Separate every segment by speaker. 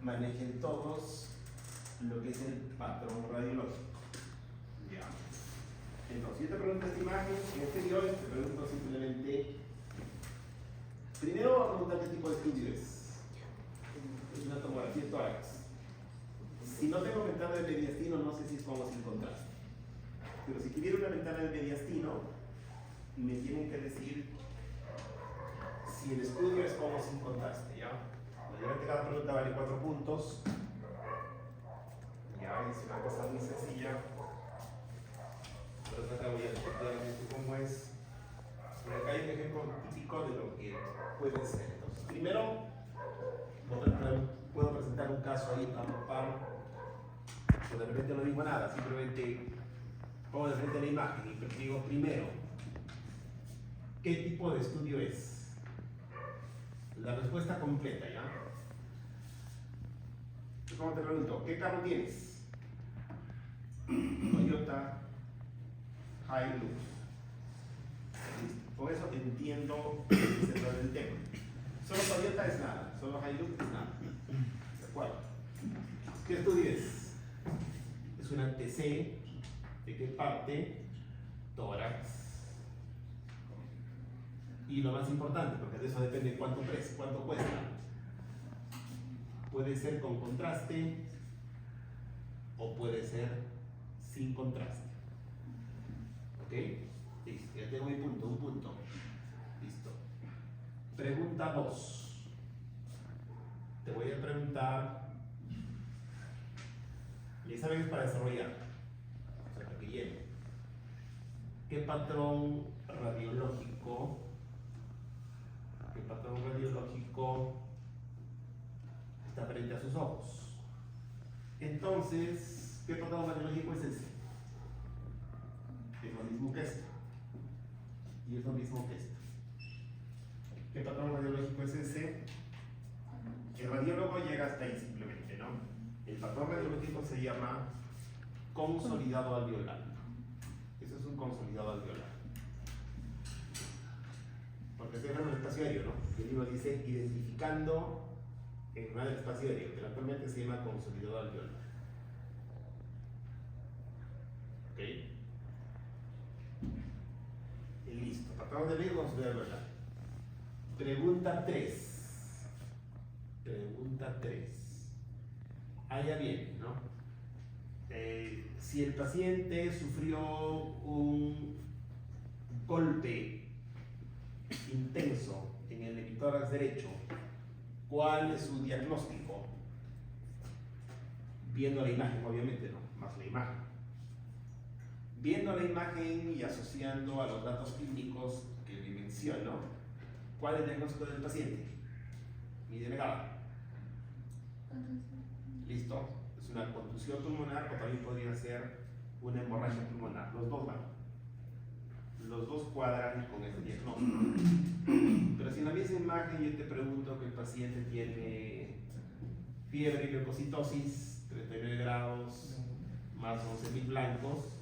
Speaker 1: manejen todos lo que es el patrón radiológico. Ya. Entonces, yo te pregunto esta imagen, en este video te pregunto simplemente, primero voy a preguntar qué tipo de estudio es. Es una tomografía de tórax. Si no tengo ventana de mediastino, no sé si es con o sin contraste. Pero si tuviera una ventana de mediastino, me tienen que decir si el estudio es con o sin contraste, ¿ya? Obviamente cada pregunta vale 4 puntos. Ya, es una cosa muy sencilla. Pero acá voy a explicar claramente cómo es. Por acá hay un ejemplo típico de lo que puede ser. Entonces, primero, puedo presentar un caso ahí para paro. Pero de repente no digo nada, simplemente pongo de frente la imagen y digo primero, ¿qué tipo de estudio es? La respuesta completa, ¿ya? ¿Cómo te pregunto? ¿Qué carro tienes? Toyota Hilux. Con eso entiendo el centro del tema. Solo Toyota es nada, solo Hilux es nada. ¿De acuerdo? ¿Qué estudio es? Es una TC. ¿De qué parte? Tórax. Y lo más importante, porque de eso depende cuánto cuesta. Puede ser con contraste o puede ser sin contraste. ¿Ok? Listo, ya tengo mi punto, un punto. Listo. Pregunta 2. Te voy a preguntar, y esa vez es para desarrollar, o sea, para que llene. ¿Qué patrón radiológico está frente a sus ojos? Entonces, ¿qué patrón radiológico es ese? Es lo mismo que esto. Y es lo mismo que esto. ¿Qué patrón radiológico es ese? El radiólogo llega hasta ahí simplemente, ¿no? El patrón radiológico se llama consolidado alveolar. Eso es un consolidado alveolar. Porque estoy hablando del espacio aéreo, ¿no? El libro dice identificando en el espacio aéreo, que actualmente se llama consolidado alveolar. ¿Ok? Y listo. Patrón de riesgo, consolidado alveolar. Pregunta 3. Pregunta 3. Allá bien, ¿no? Si el paciente sufrió un golpe intenso en el hemitórax derecho, ¿cuál es su diagnóstico? Viendo la imagen, obviamente, ¿no? Más la imagen. Viendo la imagen y asociando a los datos clínicos que le menciono, ¿cuál es el diagnóstico del paciente? Mi delegada. ¿Listo? Es una contusión pulmonar o también podría ser una hemorragia pulmonar. Los dos van. Los dos cuadran con ese diagnóstico. Pero si en la misma imagen yo te pregunto que el paciente tiene fiebre y leucocitosis, 39 grados, más 11.000 blancos,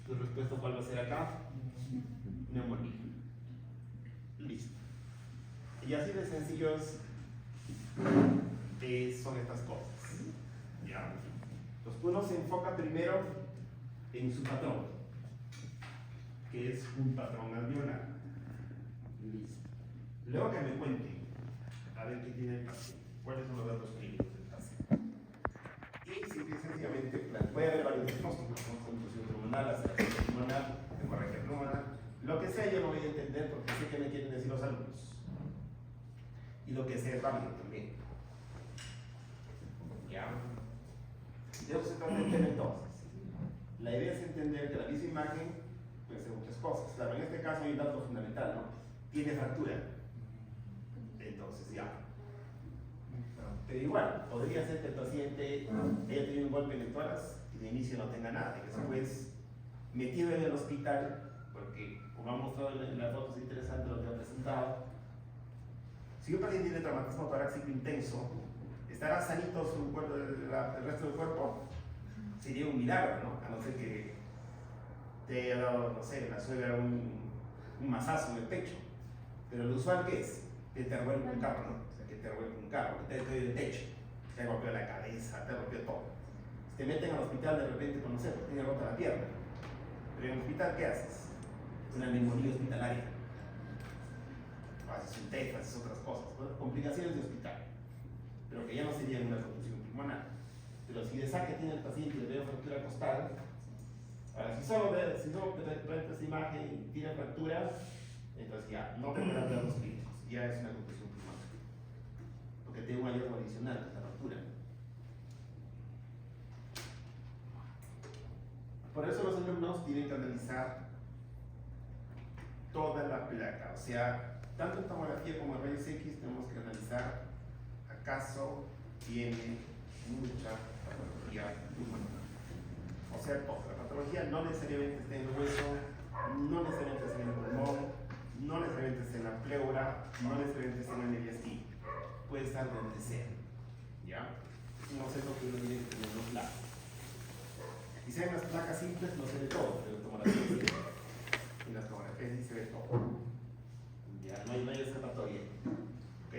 Speaker 1: ¿tu respuesta cuál va a ser acá? Neumonía. Listo. Y así de sencillos son estas cosas. ¿Ya? Entonces uno se enfoca primero en su patrón, que es un patrón alveolar. Listo. Luego que me cuenten, a ver qué tiene el paciente, cuáles son los datos clínicos del paciente. Y simple y sencillamente, puede haber varios diagnósticos, ¿no? Contusión pulmonar, aceleración pulmonar, hemorragia pulmonar, lo que sea yo lo voy a entender porque sé que me quieren decir los alumnos. Y lo que sea es válido también. ¿Ya? De eso se trata el tema entonces. La idea es entender que la misma imagen puede ser muchas cosas. Claro, en este caso hay un dato fundamental, ¿no? Tiene fractura. Entonces, ya. Pero igual, podría ser que el paciente haya tenido un golpe en el tórax y de inicio no tenga nada, y después, metido en el hospital, porque como ha mostrado en las fotos interesantes lo que ha presentado, si un paciente tiene traumatismo torácico intenso, ¿estará sanito el resto del cuerpo? Sería un milagro, ¿no? A no ser que te haya dado, no sé, la suegra un mazazo en el pecho. Pero lo usual, ¿qué es? Que te revuelve un carro, ¿no? O sea, que te revuelve un carro, que te doy el techo. te golpeó la cabeza, te rompió todo. Te meten al hospital de repente con, no sé, porque tiene rota la pierna. Pero en el hospital, ¿qué haces? Una neumonía hospitalaria. Haces un test, haces otras cosas, ¿no? Complicaciones de hospital. Pero que ya no sería una contusión pulmonar. Pero si de saque tiene el paciente y le veo fractura costal, ahora si solo ve esta imagen y tiene fractura, entonces ya no tengo que hablar los clínicos, ya es una contusión pulmonar. Porque tengo un hallazgo adicional, que es la fractura. Por eso los alumnos tienen que analizar toda la placa, o sea, tanto en tomografía como en rayos X tenemos que analizar acaso tiene mucha patología pulmonar. O sea, la patología no necesariamente está en el hueso, no necesariamente está en el pulmón, no necesariamente está en la pleura, no necesariamente está en el mediastino. Puede estar donde sea. ¿Ya? No sé lo que uno tiene que tenerlo claro. Y si hay unas placas simples, no se ve todo, pero tomografía sí. En las tomografías sí se ve todo. Ya, no hay escapatoria. ¿Ok?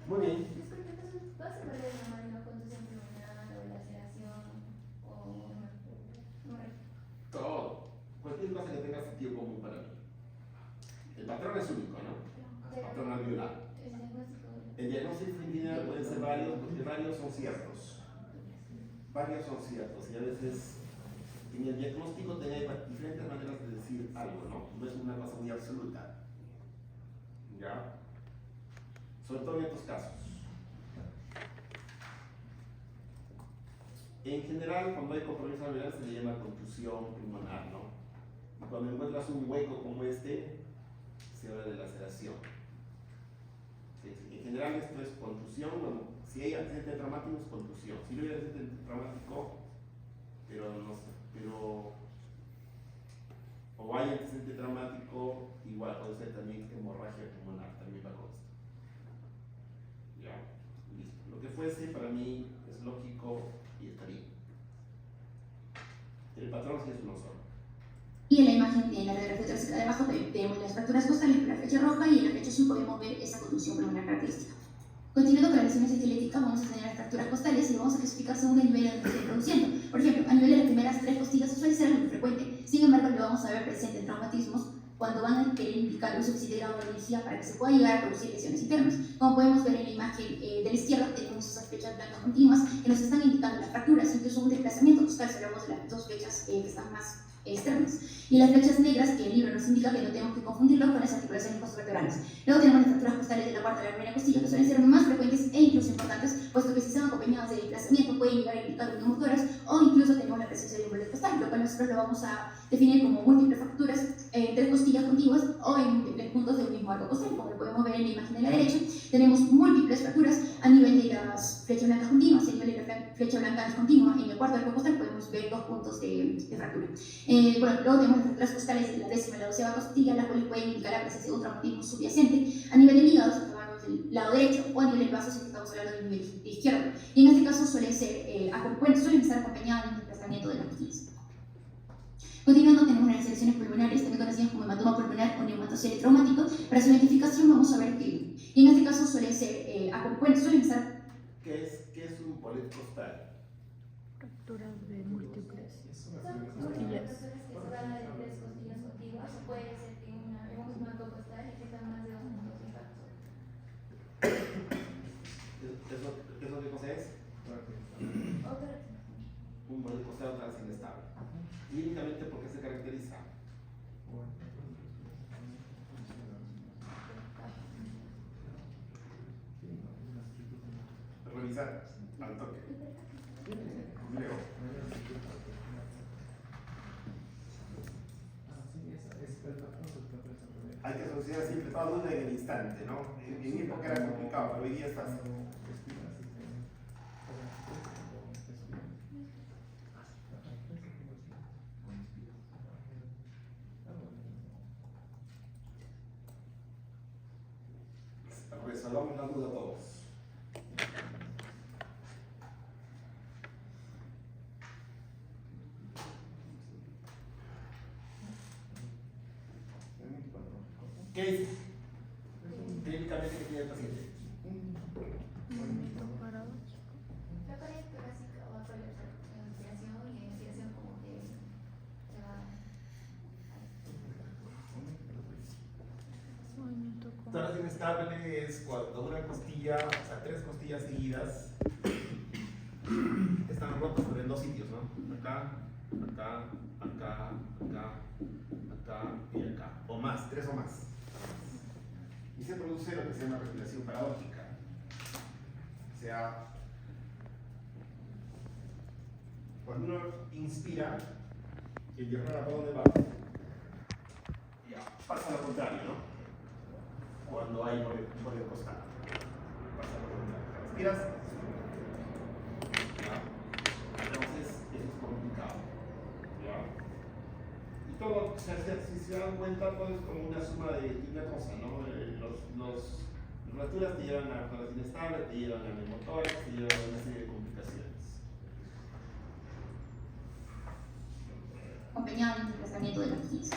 Speaker 1: Muy bien.
Speaker 2: Disculpe, entonces, ¿vas a poder llamar una contusión pulmonar o laceración o no?
Speaker 1: Todo. Cualquier cosa que tenga sentido común para mí. El patrón es único, ¿no? El patrón alveolar. El diagnóstico general puede ser varios, porque varios son ciertos. Varios son ciertos y a veces en el diagnóstico hay diferentes maneras de decir algo, ¿no? No es una cosa muy absoluta. ¿Ya? Sobre todo en estos casos. En general, cuando hay compromiso alveolar se le llama contusión pulmonar, ¿no? Y cuando encuentras un hueco como este, se habla de laceración. En general esto es contusión, bueno, si hay antecedente traumático es contusión. Si no hay antecedente traumático, o hay antecedente traumático, igual puede ser también hemorragia pulmonar, también bajo esto. Ya, listo. Lo que fuese para mí es lógico y está bien. El patrón sí es uno solo.
Speaker 3: Y en la imagen, en la radiografía torácica de abajo, tenemos las fracturas costales con la flecha roja y en la flecha azul podemos ver esa contusión pulmonar característica. Continuando con la lesión esquelética, vamos a tener las fracturas costales y vamos a clasificar según el nivel donde se esté produciendo. Por ejemplo, a nivel de las primeras 3 costillas suele ser muy frecuente, sin embargo lo vamos a ver presente en traumatismos cuando van a querer indicar un suficiente grado de energía para que se pueda llegar a producir lesiones internas. Como podemos ver en la imagen de la izquierda, tenemos esas flechas blancas continuas que nos están indicando las fracturas, incluso un desplazamiento costal si hablamos de las dos flechas que están más externas. Y las flechas negras que el libro nos indica que no tenemos que confundirlo con las articulaciones postvertebrales. Luego tenemos las fracturas costales de la cuarta a la primera costilla que suelen ser más frecuentes e incluso importantes, puesto que si están acompañados de desplazamiento pueden llegar a indicar neumotoras o incluso tenemos la presencia de un borde costal, lo cual nosotros lo vamos a definir como múltiples fracturas en 3 costillas contiguas o en múltiples puntos de un mismo arco costal. Como lo podemos ver en la imagen de la derecha, tenemos múltiples fracturas a nivel de las flechas blancas continuas, a nivel de la flecha blanca discontinua. En el cuarto arco costal podemos ver 2 puntos de fractura. Bueno, luego tenemos las fracturas costales de la 10ª y la 12ª costilla, las cuales pueden indicar la presencia de un traumatismo subyacente a nivel del hígado, si estamos hablando del lado derecho, o a nivel del vaso, si estamos hablando del nivel izquierdo. Y en este caso suelen estar acompañadas del desplazamiento de las costillas. Continuando, tenemos las lesiones pulmonares, también conocidas como hematoma pulmonar o neumatocele traumático. Para su identificación vamos a ver que, y en este caso suelen estar...
Speaker 1: ¿Qué es un bolet costal?
Speaker 4: Fracturas de múltiples
Speaker 2: Costillas.
Speaker 4: costillas.
Speaker 2: Que se van de 3 costillas contiguas, o puede ser que vemos un arco costal y que está más de 2 puntos de fractura.
Speaker 1: ¿Eso qué cosa es?
Speaker 2: Otra.
Speaker 1: Un bolet costal otra vez inestable. Y únicamente porque se caracteriza. Revisar al toque. Leo. Hay que solucionar siempre toda duda en el instante, ¿no? En mi época era complicado, pero hoy día es fácil. Resolvamos la duda todos. ¿Qué dice? Clínicamente, ¿qué tiene el paciente?
Speaker 4: movimiento paradójico.
Speaker 2: La corriente básica va con la enunciación y la enunciación como que se va.
Speaker 4: Movimiento con
Speaker 1: Torsión inestable es cuando una costilla, o sea, tres costillas seguidas están rotas pero en dos sitios, ¿no? Acá, acá, acá, acá, acá y acá. O más, tres o más. Y se produce lo que se llama respiración paradójica. O sea, cuando uno inspira, el diafragma ¿para dónde va? Ya, pasa lo contrario, ¿no? Cuando hay por el costado. Pasa por el costado. Respiras. ¿Ya? Entonces, eso es complicado. ¿Ya? Y todo, si se dan cuenta, todo es como una suma de una cosa, ¿no? Las fracturas te llevan a cosas inestables, te llevan a neumotórax, te llevan a una serie de complicaciones.
Speaker 3: Acompañado del desplazamiento de la mejilla.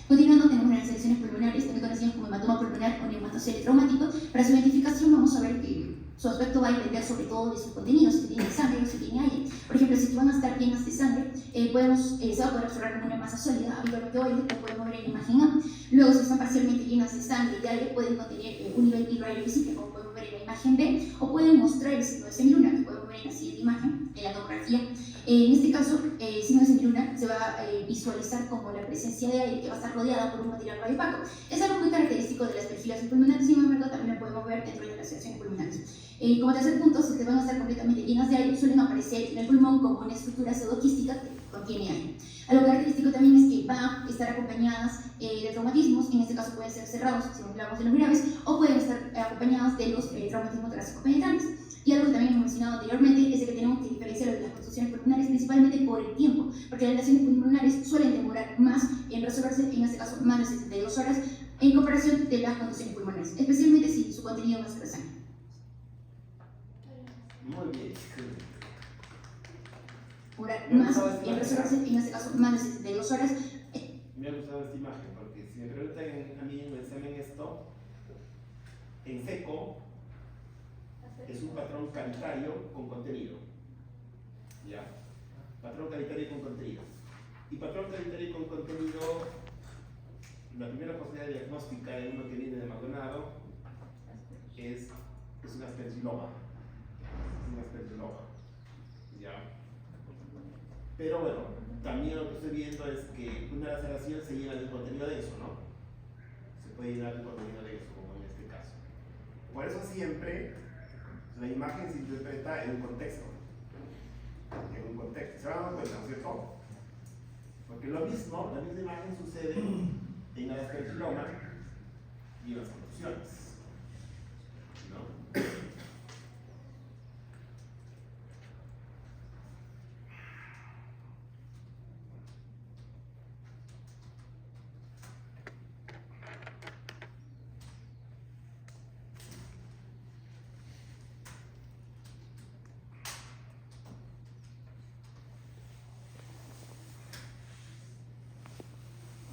Speaker 3: Continuando, tenemos las secciones pulmonares, también conocidas como hematoma pulmonar o neumatocele traumático. Para su identificación vamos a ver que su aspecto va a depender sobre todo de su contenido, si tiene sangre o si tiene aire. Por ejemplo, si van a estar llenas de sangre, se va a poder observar como una masa sólida, habitualmente oide, que podemos ver en la imagen A. Luego, si están parcialmente llenas de sangre y de aire, pueden contener un nivel hidroaéreo visible, como podemos ver en la imagen B, o pueden mostrar el signo de semilunar, que podemos ver en la siguiente imagen, en la tomografía. En este caso, el signo de semilunar se va a visualizar como la presencia de aire que va a estar rodeada por un material radiopaco. Es algo muy característico de las perfilaciones pulmonares, sin embargo, también lo podemos ver dentro de las secciones pulmonares. Como tercer punto, si van a estar completamente llenas de aire, suelen aparecer en el pulmón como una estructura pseudoquística que contiene aire. Algo característico también es que van a estar acompañadas de traumatismos, en este caso pueden ser cerrados, si hablamos de los graves, o pueden estar acompañados de los traumatismos torácicos penetrantes. Y algo que también hemos mencionado anteriormente es de que tenemos que diferenciar de las construcciones pulmonares principalmente por el tiempo, porque las lesiones pulmonares suelen demorar más en resolverse, en este caso más de 72 horas, en comparación de las contusiones pulmonares, especialmente si su contenido va a ser sangre.
Speaker 1: Muy bien.
Speaker 3: Demorar más en resolverse, en este caso más de 72 horas.
Speaker 1: Me ha gustado esta imagen porque si me preguntan a mí en el examen esto, en seco es un patrón calitario con contenido. ¿Ya? Patrón calitario con contenido. Y patrón calitario con contenido, la primera posibilidad diagnóstica en uno que viene de Maldonado es un aspergiloma. Es un aspergiloma. ¿Ya? Pero bueno, también lo que estoy viendo es que una laceración se llena de un contenido denso, ¿no? Se puede llenar de un contenido denso, como en este caso. Por eso siempre la imagen se interpreta en un contexto. En un contexto. ¿Se van a dar cuenta, no es cierto? Porque lo mismo, la misma imagen sucede en el aspergiloma y en las contusiones. ¿No?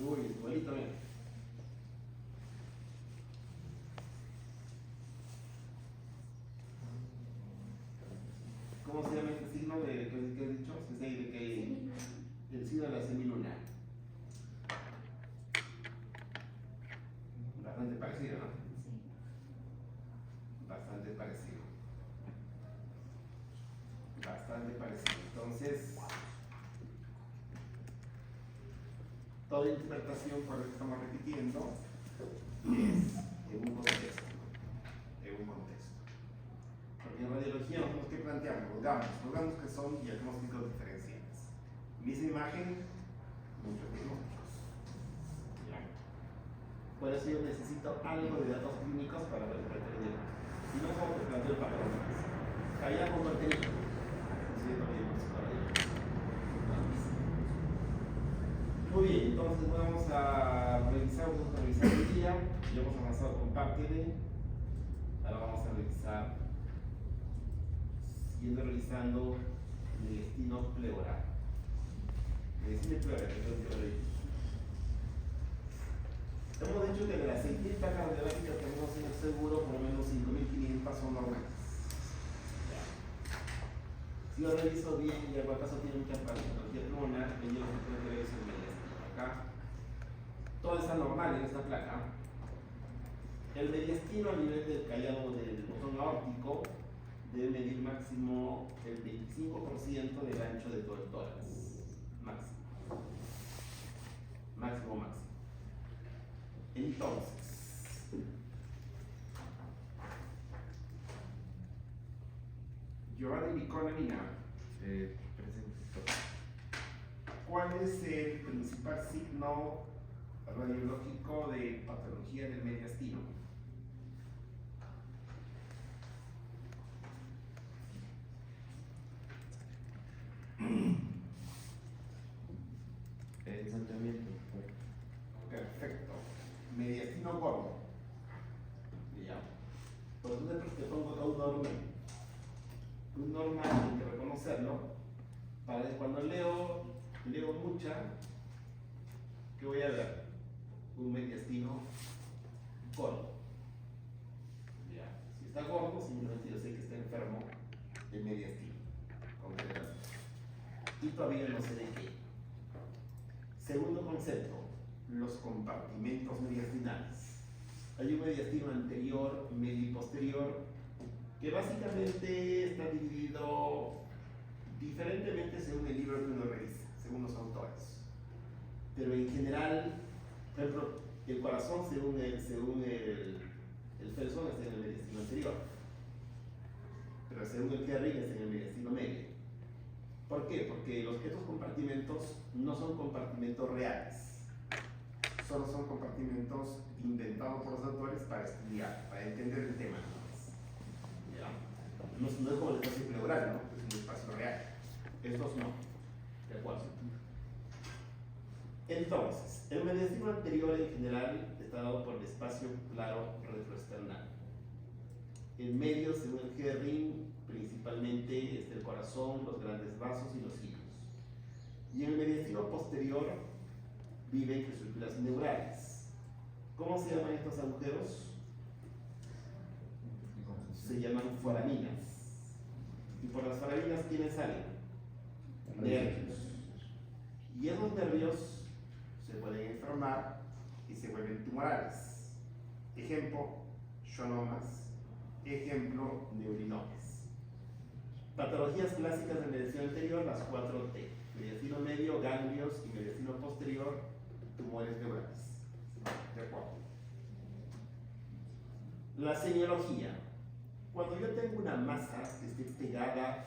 Speaker 1: Uy, igualito, mira. ¿Cómo se llama este signo que has dicho? El signo de la semiluna. Bastante parecido, ¿no? Bastante parecido. Bastante parecido. Entonces, toda interpretación por lo que estamos repitiendo es en un contexto. En un contexto. Porque en radiología nosotros que planteamos los gamos que son diagnósticos diferenciales. Misma imagen, muchos diagnósticos. ¿Ya? Por eso yo necesito algo de datos clínicos para poder entender. Si no, como que planteo el patrón. Había con contenido. Muy bien, entonces vamos a revisar el día. Ya hemos avanzado con parte de. Ahora vamos a revisar, siguiendo revisando el intestino pleural. Medicina pleural, que es lo que hemos dicho que de las 6.000 placas radiológicas que tenemos en el seguro por lo menos 5.500 son normales. Ya. Si yo reviso bien y algo acaso tiene mucha patología pulmonar, me llevo a ver eso en mediastino. Acá todo está normal en esta placa. El mediastino a nivel del callado del botón aórtico debe medir máximo el 25% del ancho de todo el tórax. Máximo. Máximo. Entonces, Giovanni Biconomina, ¿cuál es el principal signo radiológico de patología del mediastino?
Speaker 5: Ensanchamiento.
Speaker 1: Perfecto. Mediastino gordo. Ya. Por eso te pongo un normal. Un normal hay que reconocerlo. Para que cuando leo mucha, ¿qué voy a ver? Un mediastino gordo. Ya. Si está gordo, simplemente yo sé que está enfermo de mediastino. Concretamente. Y todavía no sé de qué. Segundo concepto, los compartimentos mediastinales. Hay un mediastino anterior, medio y posterior, que básicamente está dividido diferentemente según el libro que uno revisa, según los autores. Pero en general, por ejemplo, el corazón según el felson está en el mediastino anterior, pero según el Kerrig está en el mediastino medio. ¿Por qué? Porque estos compartimentos no son compartimentos reales, solo son compartimentos inventados por los autores para estudiar, para entender el tema. ¿Ya? No es como el espacio pleural, ¿no? Es un espacio real. Estos no. ¿De acuerdo? Entonces, el mediastino anterior en general está dado por el espacio claro retroesternal. El medio, según el Kerring, principalmente es el corazón, los grandes vasos y los hilos. Y en el mediastino posterior viven estructuras neurales. ¿Cómo se llaman estos agujeros? Se llaman foraminas. Y por las foraminas, ¿quiénes salen? Nervios. Y esos nervios se pueden enfermar y se vuelven tumorales. Ejemplo, schwannomas. Ejemplo, neurinomas. Patologías clásicas del mediastino anterior, las 4T. Mediastino medio, ganglios, y mediastino posterior, tumores neurales. ¿De acuerdo? La semiología. Cuando yo tengo una masa que esté pegadita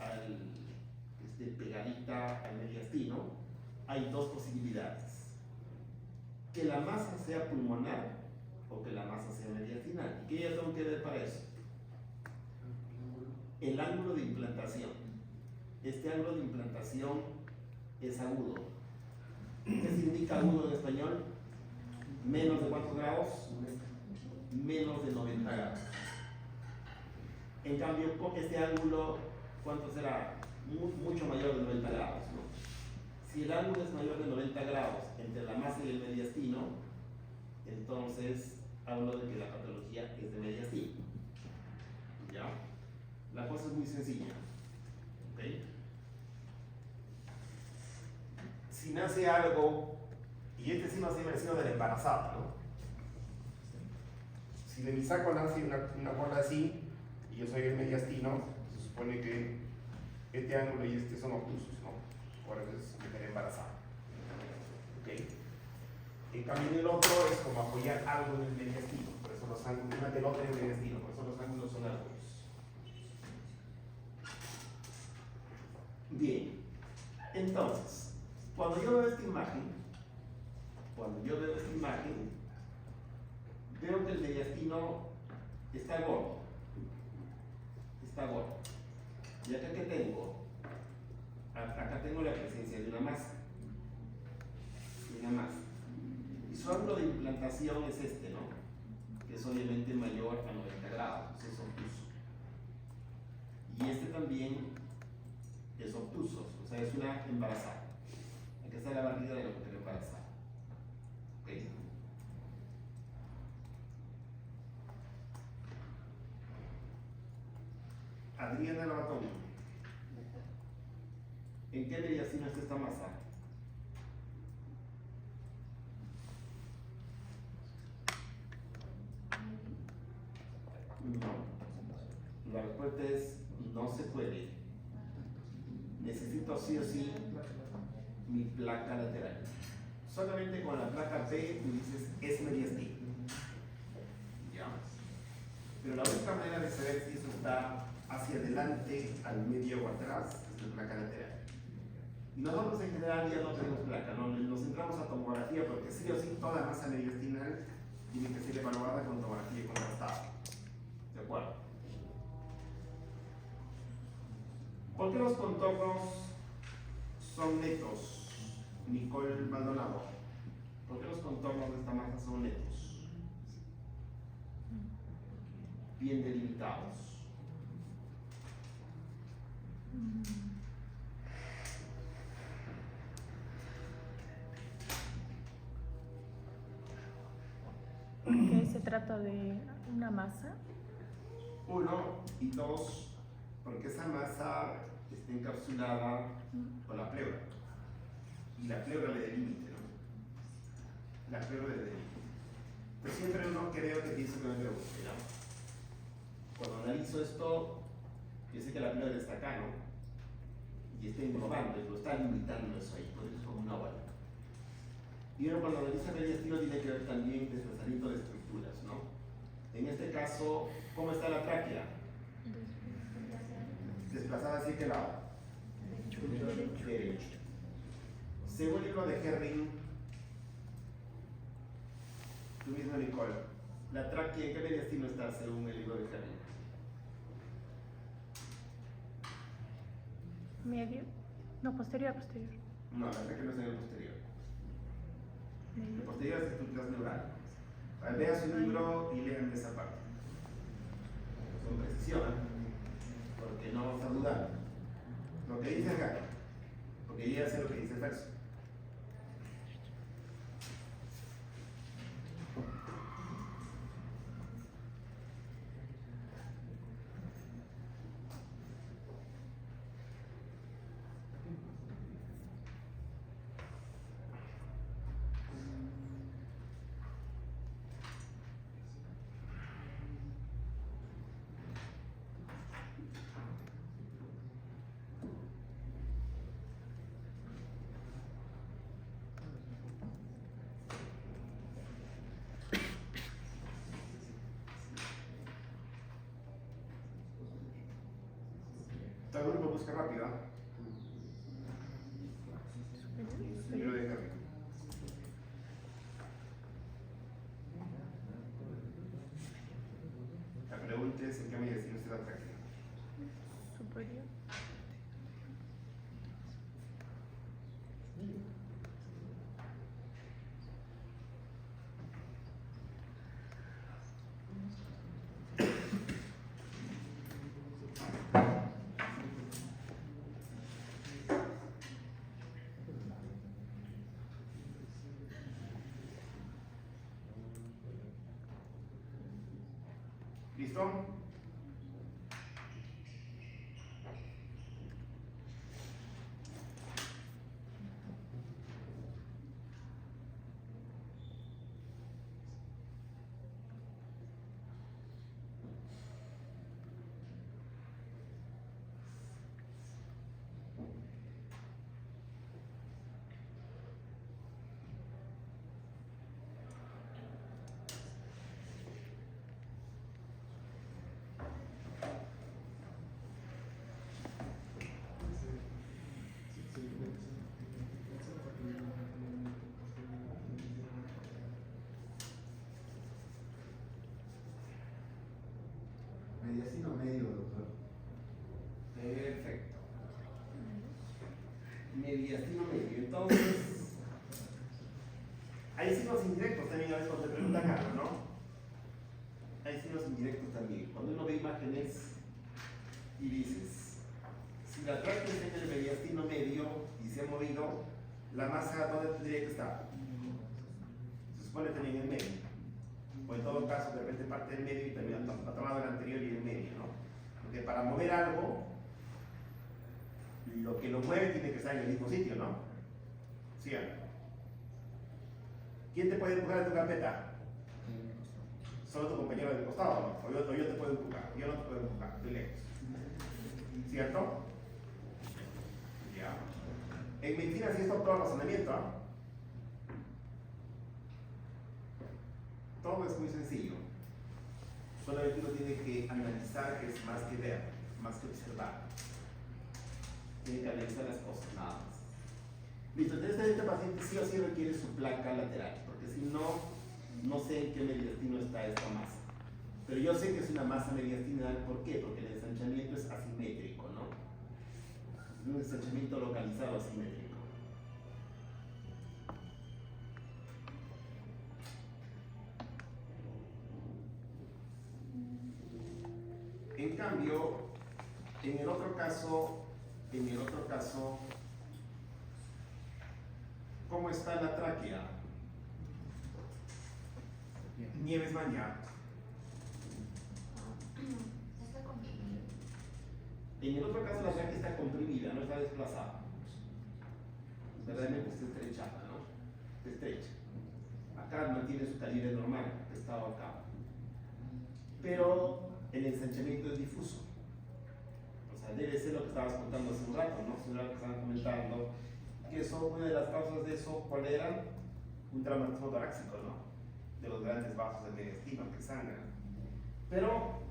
Speaker 1: al mediastino, hay dos posibilidades. Que la masa sea pulmonar o que la masa sea mediastinal. ¿Y qué ya tengo que ver para eso? El ángulo de implantación. Este ángulo de implantación es agudo. ¿Qué significa agudo en español? ¿Menos de cuántos grados? Menos de 90 grados. En cambio, este ángulo, ¿cuánto será? Mucho mayor de 90 grados, ¿no? Si el ángulo es mayor de 90 grados entre la masa y el mediastino, entonces hablo de que la patología es de mediastino. ¿Ya? La cosa es muy sencilla. ¿Okay? Si nace algo, y este sí nace vecino de la embarazada, ¿no? Si de mi saco nace una bola así, y yo soy el mediastino, se supone que este ángulo y este son obtusos, ¿no? Por eso es mujer embarazada. ¿Okay? En cambio, el otro es como apoyar algo en el mediastino, por eso los ángulos, una pelota en el mediastino, por eso los ángulos son ángulos. Bien, entonces, cuando yo veo esta imagen, veo que el mediastino está gordo. ¿Y acá qué tengo? Acá tengo la presencia de una masa. Y su ángulo de implantación es este, ¿no? Que es obviamente mayor a 90 grados, es obtuso. Y este también es obtuso, o sea, es una embarazada. Aquí está la barriga de la mujer embarazada. ¿Ok? Adriana Lobatón, ¿en qué mediastino está esta masa? No. La respuesta es no se puede. Necesito sí o sí mi placa lateral. Solamente con la placa B tú dices es mediastino. ¿Ya? Pero la única manera de saber si eso está hacia adelante, al medio o atrás es la placa lateral. Y nosotros en general ya no tenemos placa, ¿no? Nos centramos a tomografía porque sí o sí toda masa mediastinal tiene que ser evaluada con tomografía contrastada. ¿De acuerdo? ¿Por qué los contornos son netos? Nicole Maldonado. ¿Por qué los contornos de esta masa son netos? Bien delimitados.
Speaker 4: Porque se trata de una masa.
Speaker 1: Uno, y dos, porque esa masa está encapsulada por la pleura. Y la pleura le delimite, ¿no? La pleura le delimite. Pues siempre uno creo que pienso que me pregunte, ¿no? Cuando analizo esto, yo sé que la pleura está acá, ¿no? Y está englobando, y lo está limitando eso ahí, por eso es como una bola. Y uno cuando analiza mediastino tiene que ver también desplazamiento de estructuras, ¿no? En este caso, ¿cómo está la tráquea? Desplazada hacia qué lado? Derecho. Según el libro de Herring, tú mismo Nicole, ¿la tráquea en qué mediastino está según el libro de Herring?
Speaker 4: Medio. No, posterior.
Speaker 1: No, la tráquea no está en el posterior. El posterior es estructuras neurales. Vean su libro y lean de esa parte. Con precisión, porque no vamos a dudar. Lo que dice acá, porque yo ya sé lo que dice el verso. Todo el grupo busca rápido. El libro de Herring. La pregunta es en qué mediastino está la tráquea.
Speaker 4: Superior.
Speaker 1: ¿Listo? Mediastino medio, doctor. Perfecto. Mediastino medio. Entonces, hay signos indirectos también a veces cuando te pregunta Carlos, ¿no? Hay signos indirectos también. Cuando uno ve imágenes y dices, si la tráquea está en el mediastino medio y se ha movido, la masa ¿dónde tendría que estar? Se supone también en el medio. O en todo caso, de repente parte del medio y también ha tomado el anterior y el medio, ¿no? Porque para mover algo, lo que lo mueve tiene que estar en el mismo sitio, ¿no? ¿Sí o no? ¿Quién te puede empujar en tu carpeta? Solo tu compañero del costado, ¿no? O yo te puedo empujar. Yo no te puedo empujar, estoy lejos. ¿Cierto? Ya. En medicina sí es todo razonamiento, ¿ah? Todo es muy sencillo. Solamente uno tiene que analizar, que es más que ver, más que observar. Tiene que analizar las cosas, nada más. Listo, entonces este paciente sí o sí requiere su placa lateral, porque si no, no sé en qué mediastino está esta masa. Pero yo sé que es una masa mediastinal, ¿por qué? Porque el ensanchamiento es asimétrico, ¿no? Es un ensanchamiento localizado asimétrico. En cambio, en el otro caso, ¿cómo está la tráquea? Nieves Maña.
Speaker 2: Está comprimido.
Speaker 1: En el otro caso la tráquea está comprimida, no está desplazada. Verdaderamente está estrechada, ¿no? Está estrecha. Acá mantiene su calibre normal, que estaba acá. Pero el ensanchamiento es difuso. O sea, debe ser lo que estabas contando hace un rato, ¿no? Hace un rato que estaban comentando que eso, una de las causas de eso, ¿cuál era? Un traumatismo torácico, ¿no? De los grandes vasos del mediastino que sangran. Pero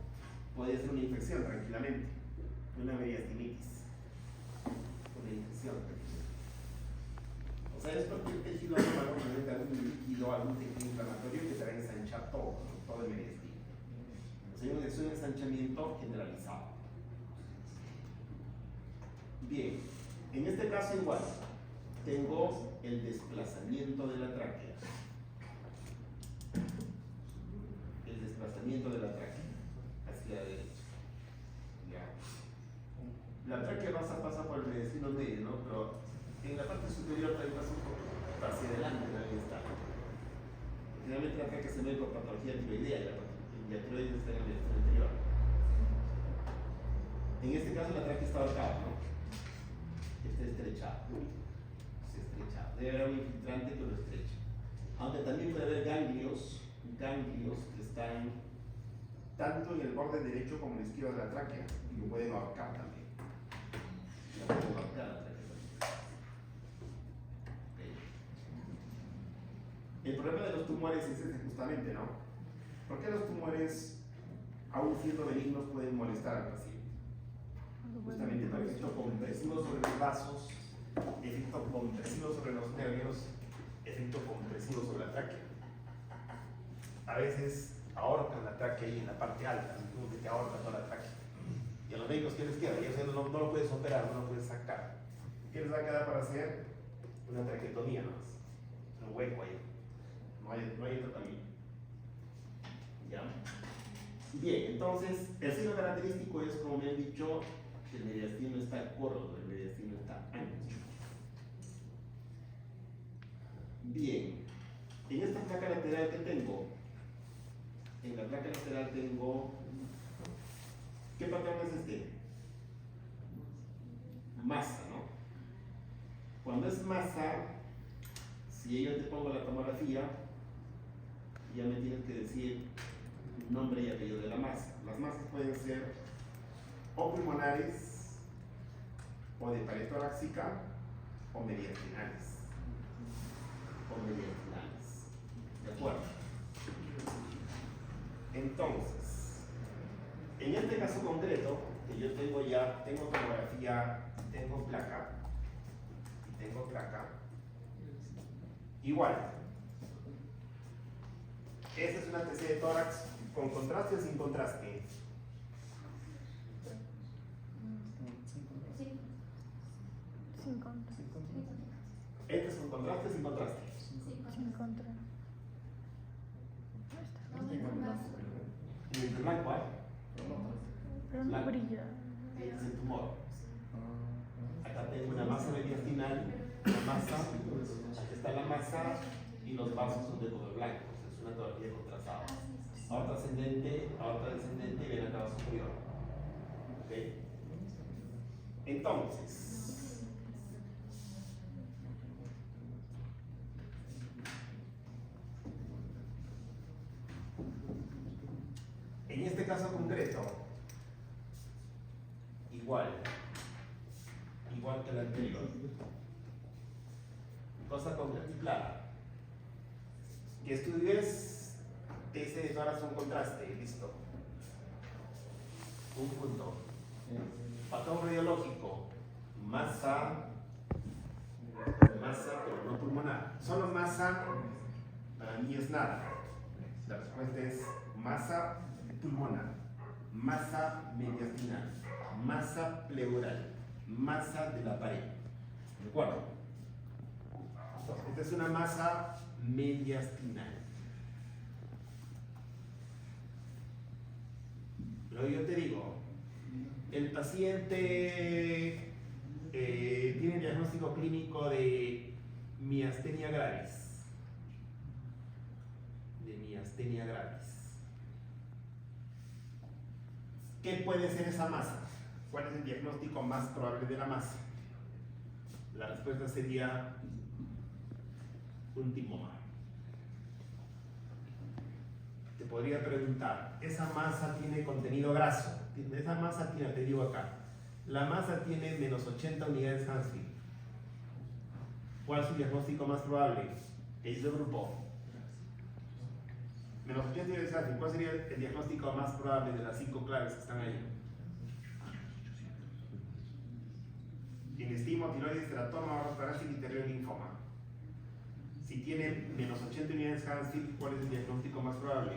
Speaker 1: podría ser una infección tranquilamente, una mediastinitis, una infección. O sea, es cualquier tejido anormal, algún líquido, algún tejido inflamatorio que te va a ensanchar todo, ¿no? Todo el mediastino. Es un ensanchamiento generalizado. Bien, en este caso igual, tengo el desplazamiento de la tráquea. El desplazamiento de la tráquea hacia la derecha. ¿Ya? La tráquea pasa por el mediastino medio, ¿no? Pero en la parte superior también pasa un poco hacia adelante, ahí está. Generalmente la tráquea se mueve por patología tiroidea y la tiroides está en el mediastino anterior. En este caso la tráquea está ahorcada, ¿no? Está estrechada. Se estrecha. Debe haber un infiltrante que lo estrecha. Aunque también puede haber ganglios que están tanto en el borde derecho como en el izquierdo de la tráquea y lo pueden ahorcar también. La pueden ahorcar la tráquea también. Okay. El problema de los tumores es ese justamente, ¿no? ¿Por qué los tumores, aún siendo benignos, pueden molestar al paciente? Justamente por efecto compresivo sobre los vasos, efecto compresivo sobre los nervios, efecto compresivo sobre la tráquea. A veces ahorcan la tráquea ahí en la parte alta, como que te ahorca toda la tráquea. Y a los médicos, ¿qué les queda? Ellos no lo puedes operar, no lo puedes sacar. ¿Qué les va a quedar para hacer? Una traqueotomía nomás. Un hueco ahí. No hay otro camino. ¿Ya? Bien, entonces, el signo característico es, como me han dicho, que el mediastino está corto, el mediastino está ancho. Bien, en esta placa lateral que tengo, en la placa lateral tengo, ¿qué patrón es este? Masa, ¿no? Cuando es masa, si yo te pongo la tomografía, ya me tienes que decir nombre y apellido de la masa. Las masas pueden ser o pulmonares, o de pared torácica, o mediastinales. ¿De acuerdo? Entonces, en este caso concreto, que yo tengo tomografía, tengo placa, igual. Esta es una TC de tórax con contraste o sin contraste.
Speaker 4: Sin contra.
Speaker 1: Este es con contraste o sin contraste.
Speaker 4: Sin contra.
Speaker 1: En el blanco hay.
Speaker 4: Pero no
Speaker 1: Blanco.
Speaker 4: brilla.
Speaker 1: Es el tumor. Acá tengo una masa mediastinal, aquí está la masa y los vasos son de color blanco. Es una tomografía contrastada. Aorta ascendente y ven acá superior. Entonces, en este caso concreto, igual que el anterior, cosa concreta y clara, que estudies ese declaración un contraste, listo. Un punto. Patrón radiológico, masa, pero no pulmonar. Solo masa, para mí es nada. La respuesta es masa pulmonar, masa mediastinal, masa pleural, masa de la pared. ¿De acuerdo? Entonces, esta es una masa mediastinal. Luego yo te digo, el paciente tiene diagnóstico clínico de miastenia gravis. ¿Qué puede ser esa masa? ¿Cuál es el diagnóstico más probable de la masa? La respuesta sería un timoma. Te podría preguntar, ¿esa masa tiene contenido graso? Esa masa tiene, te digo acá, la masa tiene menos 80 unidades Hansfield. ¿Cuál es su diagnóstico más probable? ¿Qué hizo el grupo? Menos 80 unidades Hansfield. ¿Cuál sería el diagnóstico más probable de las 5 claves que están ahí? Inestimo, tiroides, teratoma, parásico interior, linfoma. Si tiene menos 80 unidades Hansfield, ¿cuál es el diagnóstico más probable?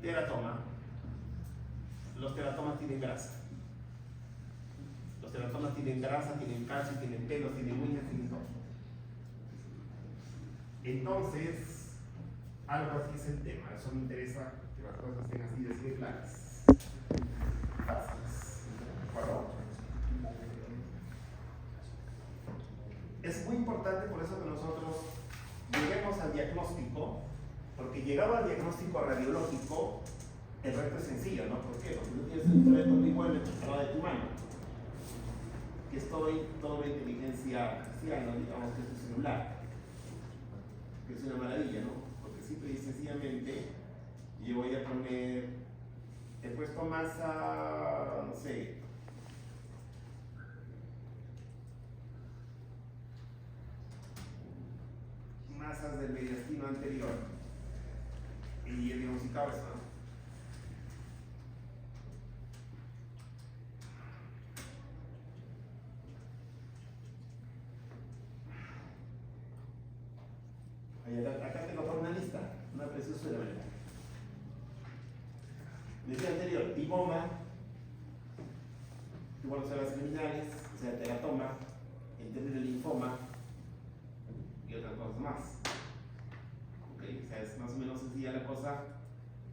Speaker 1: Teratoma. Los teratomas tienen grasa. Los teratomas tienen grasa, tienen calcio, tienen pelos, tienen uñas, tienen todo. Entonces, algo así es el tema. Eso me interesa que las cosas estén así de claras. Fáciles. ¿De acuerdo? Es muy importante por eso que nosotros lleguemos al diagnóstico, porque llegado al diagnóstico radiológico, el resto es sencillo, ¿no? ¿Por qué? Porque tú tienes el instrumento muy bueno en de tu mano, que es toda inteligencia artificial, ¿no? Digamos que es tu celular, que es una maravilla, ¿no? Porque simple y sencillamente yo voy a poner, he puesto masa, no sé, masas del mediastino anterior y he diagnosticado eso, ¿no? Acá tengo por una lista, una preciosura, ¿verdad? Decía anterior, timoma, tumores cerebrais criminales, o sea, teratoma, el linfoma y otras cosas más. ¿Ok? O sea, es más o menos sencilla la cosa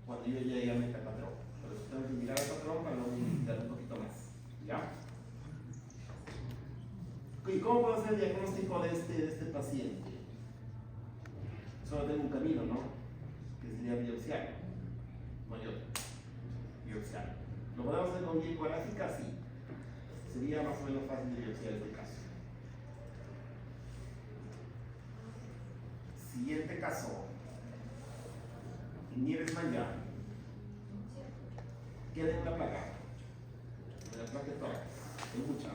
Speaker 1: cuando yo llegué a metapatrón. Por eso tengo que mirar el patrón para luego investigar un poquito más. ¿Ya? ¿Y cómo puedo hacer el diagnóstico de este paciente? Solo tengo un camino, ¿no? Que sería biopsiar. No hay otro. Biopsiar. ¿Lo podemos hacer con glicográfica? Sí. Sería más o menos fácil de biopsiar este caso. Siguiente caso. Nieves Maya. Queda en la placa. En la placa de tórax. Hay mucha.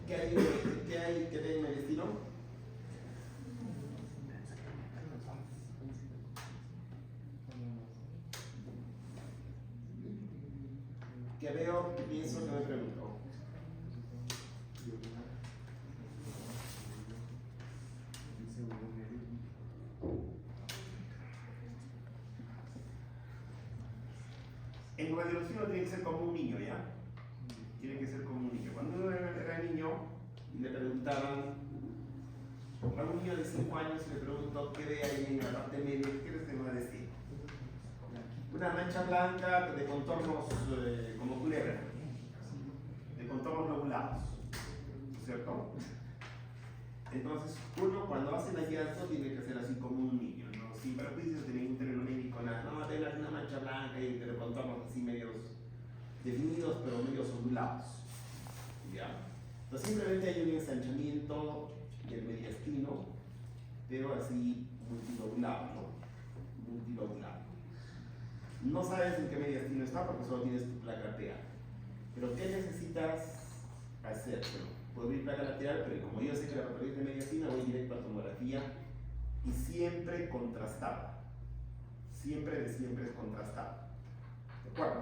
Speaker 1: ¿Qué hay que den el estilo? ¿Qué veo? ¿Qué pienso? ¿Qué me pregunto? En radiología uno tiene que ser como un niño, ¿ya? Tiene que ser como un niño. Cuando uno era niño y le preguntaba preguntaban, a un niño de 5 años le pregunto qué ve ahí en la parte media, ¿qué crees que me va a decir? Una mancha blanca de contornos como culebra, de contornos lobulados, ¿cierto? Entonces, uno cuando hace el hallazgo tiene que ser así como un niño, ¿no? Sin prejuicios de ningún terreno médico, nada. No, ven una mancha blanca y de contornos así medios definidos, pero medios ondulados, ¿ya? Entonces, simplemente hay un ensanchamiento del mediastino, pero así multilobulado, ¿no? Multilobulado. No sabes en qué mediastino está porque solo tienes tu placa lateral. Pero ¿qué necesitas hacer? Puedo ir placa lateral, pero como yo sé que la patología es de mediastina, voy directo a tomografía y siempre contrastada. Siempre de siempre es contrastada. ¿De acuerdo?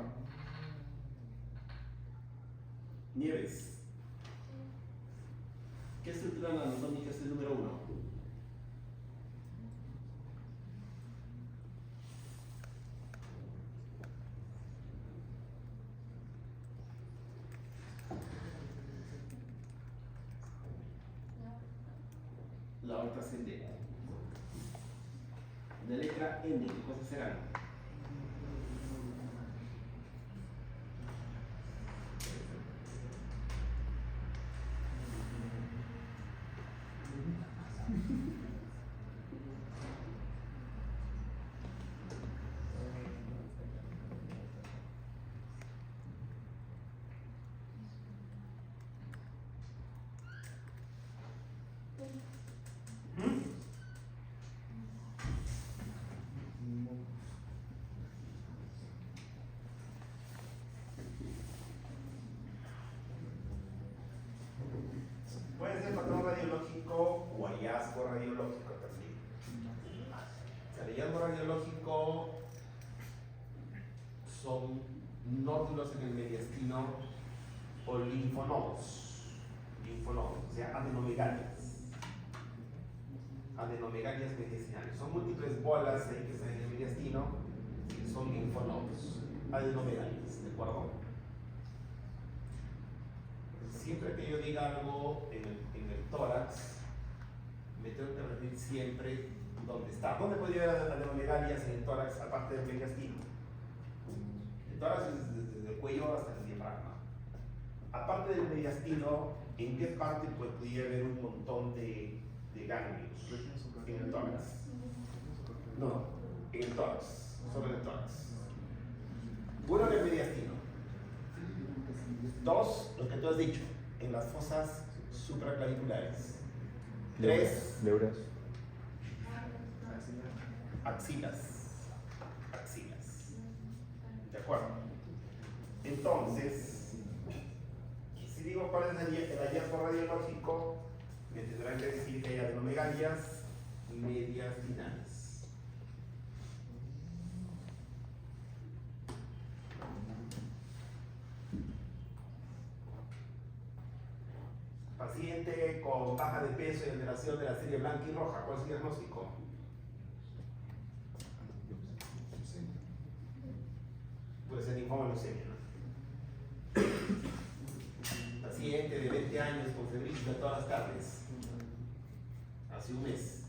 Speaker 1: Nieves. ¿Qué estructura anatómica es el número 1? La aorta ascendente. La letra N, ¿qué cosas serán? Puede ser patrón radiológico o hallazgo radiológico también. El hallazgo radiológico son nódulos en el mediastino o linfonodos, o sea, adenomegalias mediastinales. Son múltiples bolas ahí que están en el mediastino y son linfonodos, adenomegalias, ¿de acuerdo? Siempre que yo diga algo en el tórax, me tengo que referir siempre dónde está. ¿Dónde podría haber adenomegalias en el tórax aparte del mediastino? El tórax es desde el cuello hasta el diafragma. Aparte del mediastino, ¿en qué parte podría haber un montón de ganglios en el tórax? No, en el tórax, solo en el tórax. Uno en el mediastino. Dos, lo que tú has dicho, en las fosas supraclaviculares. Tres,
Speaker 5: Neuras.
Speaker 1: axilas. ¿De acuerdo? Entonces, si digo cuál es el hallazgo radiológico, me tendrán que decir que hay adenomegalias mediastinales. Paciente con baja de peso y alteración de la serie blanca y roja, ¿cuál es el diagnóstico? Puede ser linfoma leucemia, ¿no? Paciente de 20 años con febril todas las tardes, hace un mes,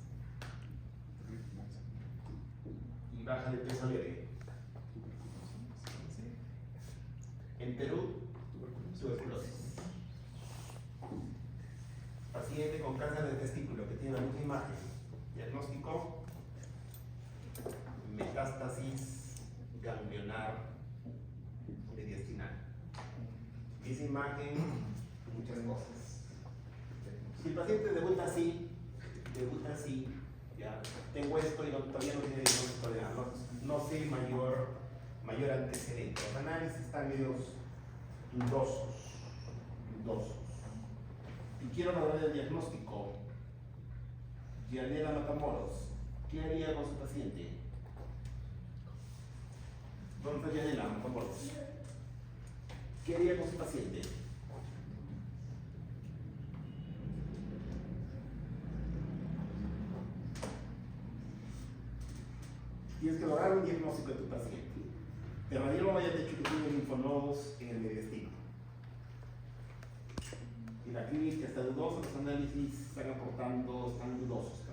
Speaker 1: y baja de peso leve. En Perú, tuberculosis. Paciente con cáncer de testículo que tiene la misma imagen. Diagnóstico: metástasis ganglionar mediastinal. Esa imagen, muchas cosas. Si el paciente debuta así, ya tengo esto y todavía no tiene diagnóstico de nada, no sé mayor antecedente. Los análisis están medios dudosos. Y quiero lograr el diagnóstico. Gianela Matamoros, ¿qué haría con su paciente? ¿Dónde está Gianela Matamoros? ¿Qué haría con su paciente? Tienes que lograr un diagnóstico de tu paciente. El radiólogo ya te ha dicho que tiene linfonodos en el mediastino. Y la aquí que está dudoso, los análisis están aportando, están dudosos también.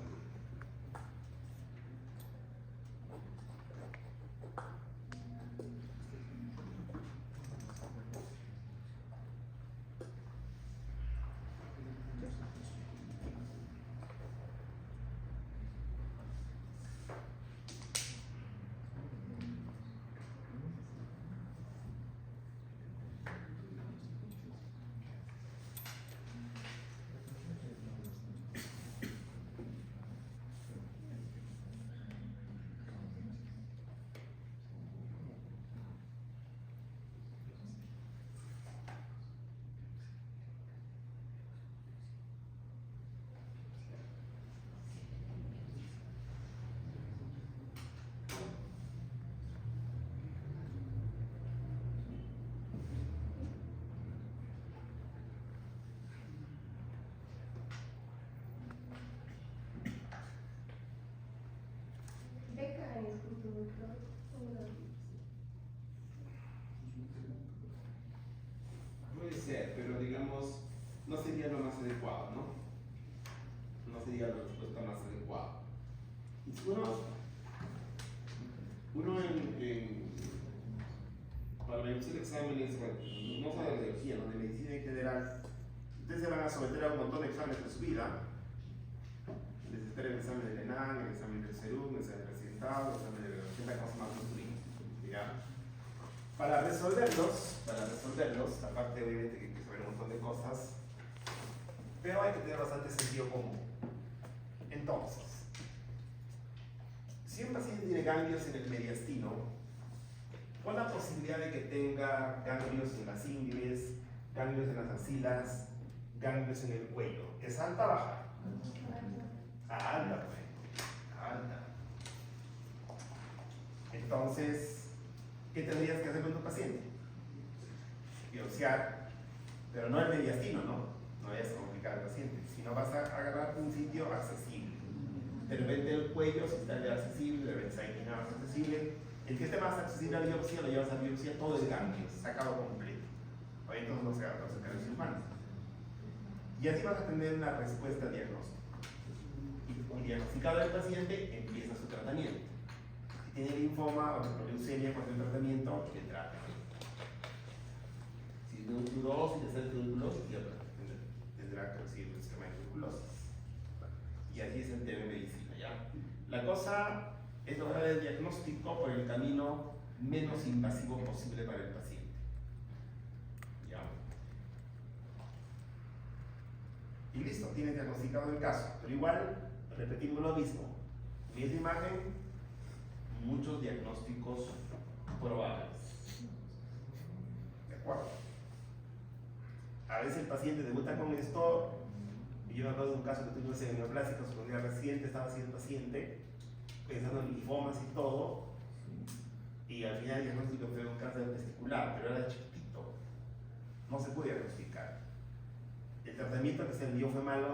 Speaker 1: Puede ser, pero digamos, no sería lo más adecuado, ¿no? No sería la respuesta más adecuada. Para la emisión de exámenes, bueno, no solo de radiología, ¿no? De medicina en general, ustedes se van a someter a un montón de exámenes de su vida. Les espera el examen del ENAN, el examen del CERUM, el examen del accidentado, el examen de la 80 cosas más de ¿ya? Para resolverlos, aparte obviamente que hay que saber un montón de cosas, pero hay que tener bastante sentido común. Entonces, si un paciente tiene ganglios en el mediastino, ¿cuál es la posibilidad de que tenga ganglios en las ingles, ganglios en las axilas, ganglios en el cuello? ¿Es alta o baja? Alta, pues. Alta. Entonces, ¿qué tendrías que hacer con tu paciente? Biopsiar, pero no el mediastino, ¿no? No vayas a complicar al paciente, sino vas a agarrar un sitio accesible. De repente el cuello, si está accesible, de repente hay que más accesible. El que esté más accesible a la biopsia, lo llevas a la biopsia todo el ganglio, sacado completo. O entonces no se agarra los canales humanos. Y así vas a tener una respuesta al diagnóstico. Y diagnosticado el paciente, empieza su tratamiento. Si tiene linfoma o leucemia, pues el tratamiento que trata. Si tiene tuberosis, si tiene tuberosis, tendrá que recibir el sistema de tuberculosis. Y así es el tema de medicina, ¿ya? La cosa es lograr el diagnóstico por el camino menos invasivo posible para el paciente. ¿Ya? Y listo, tienes diagnosticado el caso. Pero igual, repetimos lo mismo. Misma imagen, muchos diagnósticos probables. ¿De acuerdo? A veces el paciente debuta con esto. Y yo me acuerdo de un caso que tuvimos en neoplásicos, cuando era reciente, estaba así el paciente, pensando en linfomas y todo, y al final el diagnóstico fue un cáncer testicular, pero era chiquitito, no se puede diagnosticar. El tratamiento que se envió fue malo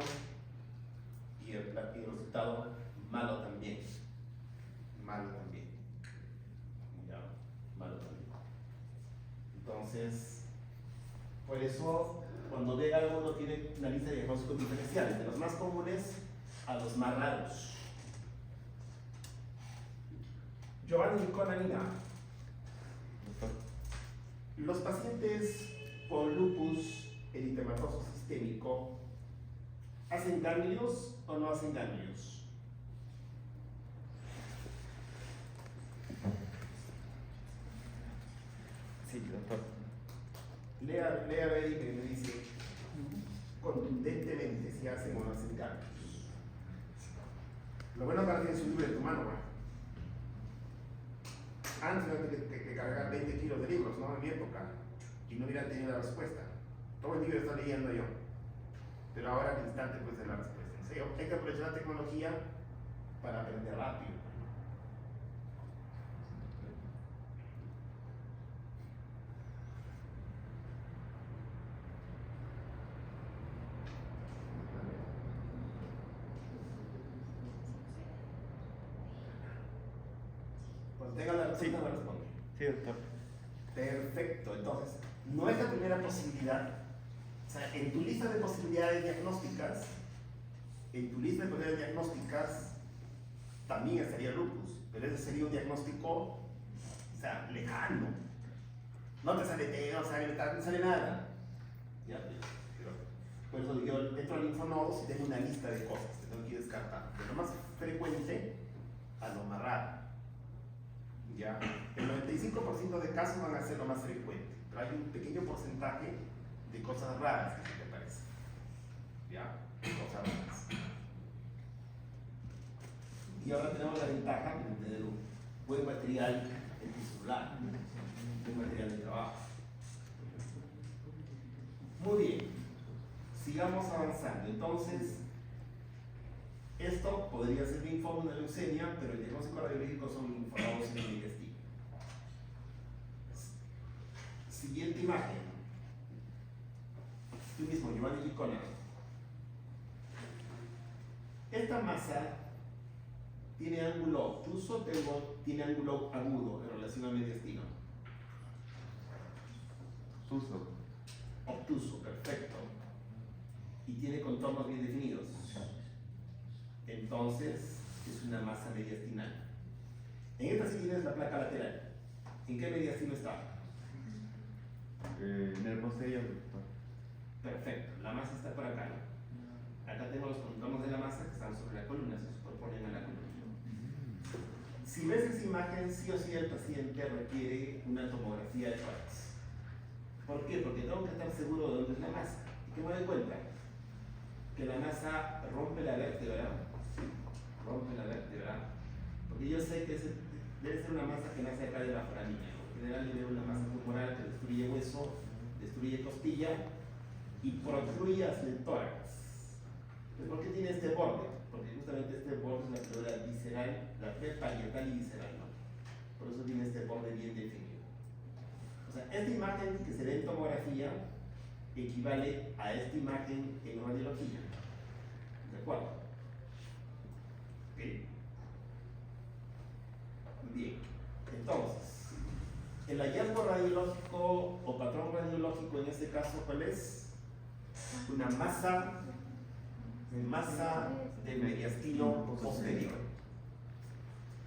Speaker 1: y el resultado malo también. Malo también. Ya, malo también. Entonces, por eso, cuando ve algo, uno tiene una lista de diagnósticos diferenciales, de los más comunes a los más raros. Giovanni Conanina. Los pacientes con lupus eritematoso sistémico, ¿hacen ganglios o no hacen ganglios?
Speaker 5: Sí, doctor.
Speaker 1: Lea a ver y me dice contundentemente si hacen o no hacen ganglios. Lo bueno es que ahora tienes un libro en tu mano, ¿no? Antes no tenía que cargar 20 kilos de libros, ¿no? En mi época, y no hubiera tenido la respuesta. Todo el libro está leyendo yo, pero ahora al instante pues de la respuesta. ¿Sí? Hay que aprovechar la tecnología para aprender rápido. Cuando tenga la respuesta, me responde.
Speaker 5: Sí, doctor.
Speaker 1: Perfecto, entonces, no es la primera posibilidad, sea, en tu lista de posibilidades diagnósticas, también estaría lupus, pero ese sería un diagnóstico, o sea, lejano. No te sale TEA, no sale nada. ¿Ya? Pero, por eso yo entro al linfonodos y tengo una lista de cosas que tengo que ir descartando. De lo más frecuente a lo más raro. ¿Ya? El 95% de casos van a ser lo más frecuente, pero hay un pequeño porcentaje de cosas raras que te parece. ¿Ya? Cosas raras. Y ahora tenemos la ventaja de tener un buen material en tisular, un buen material de trabajo. Muy bien, sigamos avanzando. Entonces, esto podría ser linfoma, una leucemia, pero el diagnóstico radiológico son linfonodos en el intestino. Siguiente imagen. Tú mismo, Giovanni Licona. Esta masa tiene ángulo obtuso, tiene ángulo agudo en relación al mediastino. Obtuso, perfecto. Y tiene contornos bien definidos. Entonces, es una masa mediastinal. En esta sí tienes la placa lateral. ¿En qué mediastino está?
Speaker 5: En el posterior.
Speaker 1: Perfecto, la masa está por acá. Acá tengo los contornos de la masa que están sobre la columna, se superponen a la columna. Si ves esa imagen, sí o sí el paciente requiere una tomografía de tórax. ¿Por qué? Porque tengo que estar seguro de dónde es la masa. ¿Y qué me doy cuenta? Que la masa rompe la vértebra. Porque yo sé que debe ser una masa que nace acá de la foramina. En general, yo veo una masa tumoral que destruye hueso, destruye costilla y protruye hacia el tórax. Entonces, ¿por qué tiene este borde? Porque justamente este borde es la pleura visceral, la preparietal y visceral, ¿no? Por eso tiene este borde bien definido. O sea, esta imagen que se ve en tomografía equivale a esta imagen en radiología. ¿De acuerdo? ¿Ok? Bien. Entonces, el hallazgo radiológico o patrón radiológico en este caso, ¿cuál es? Una masa de mediastino posterior.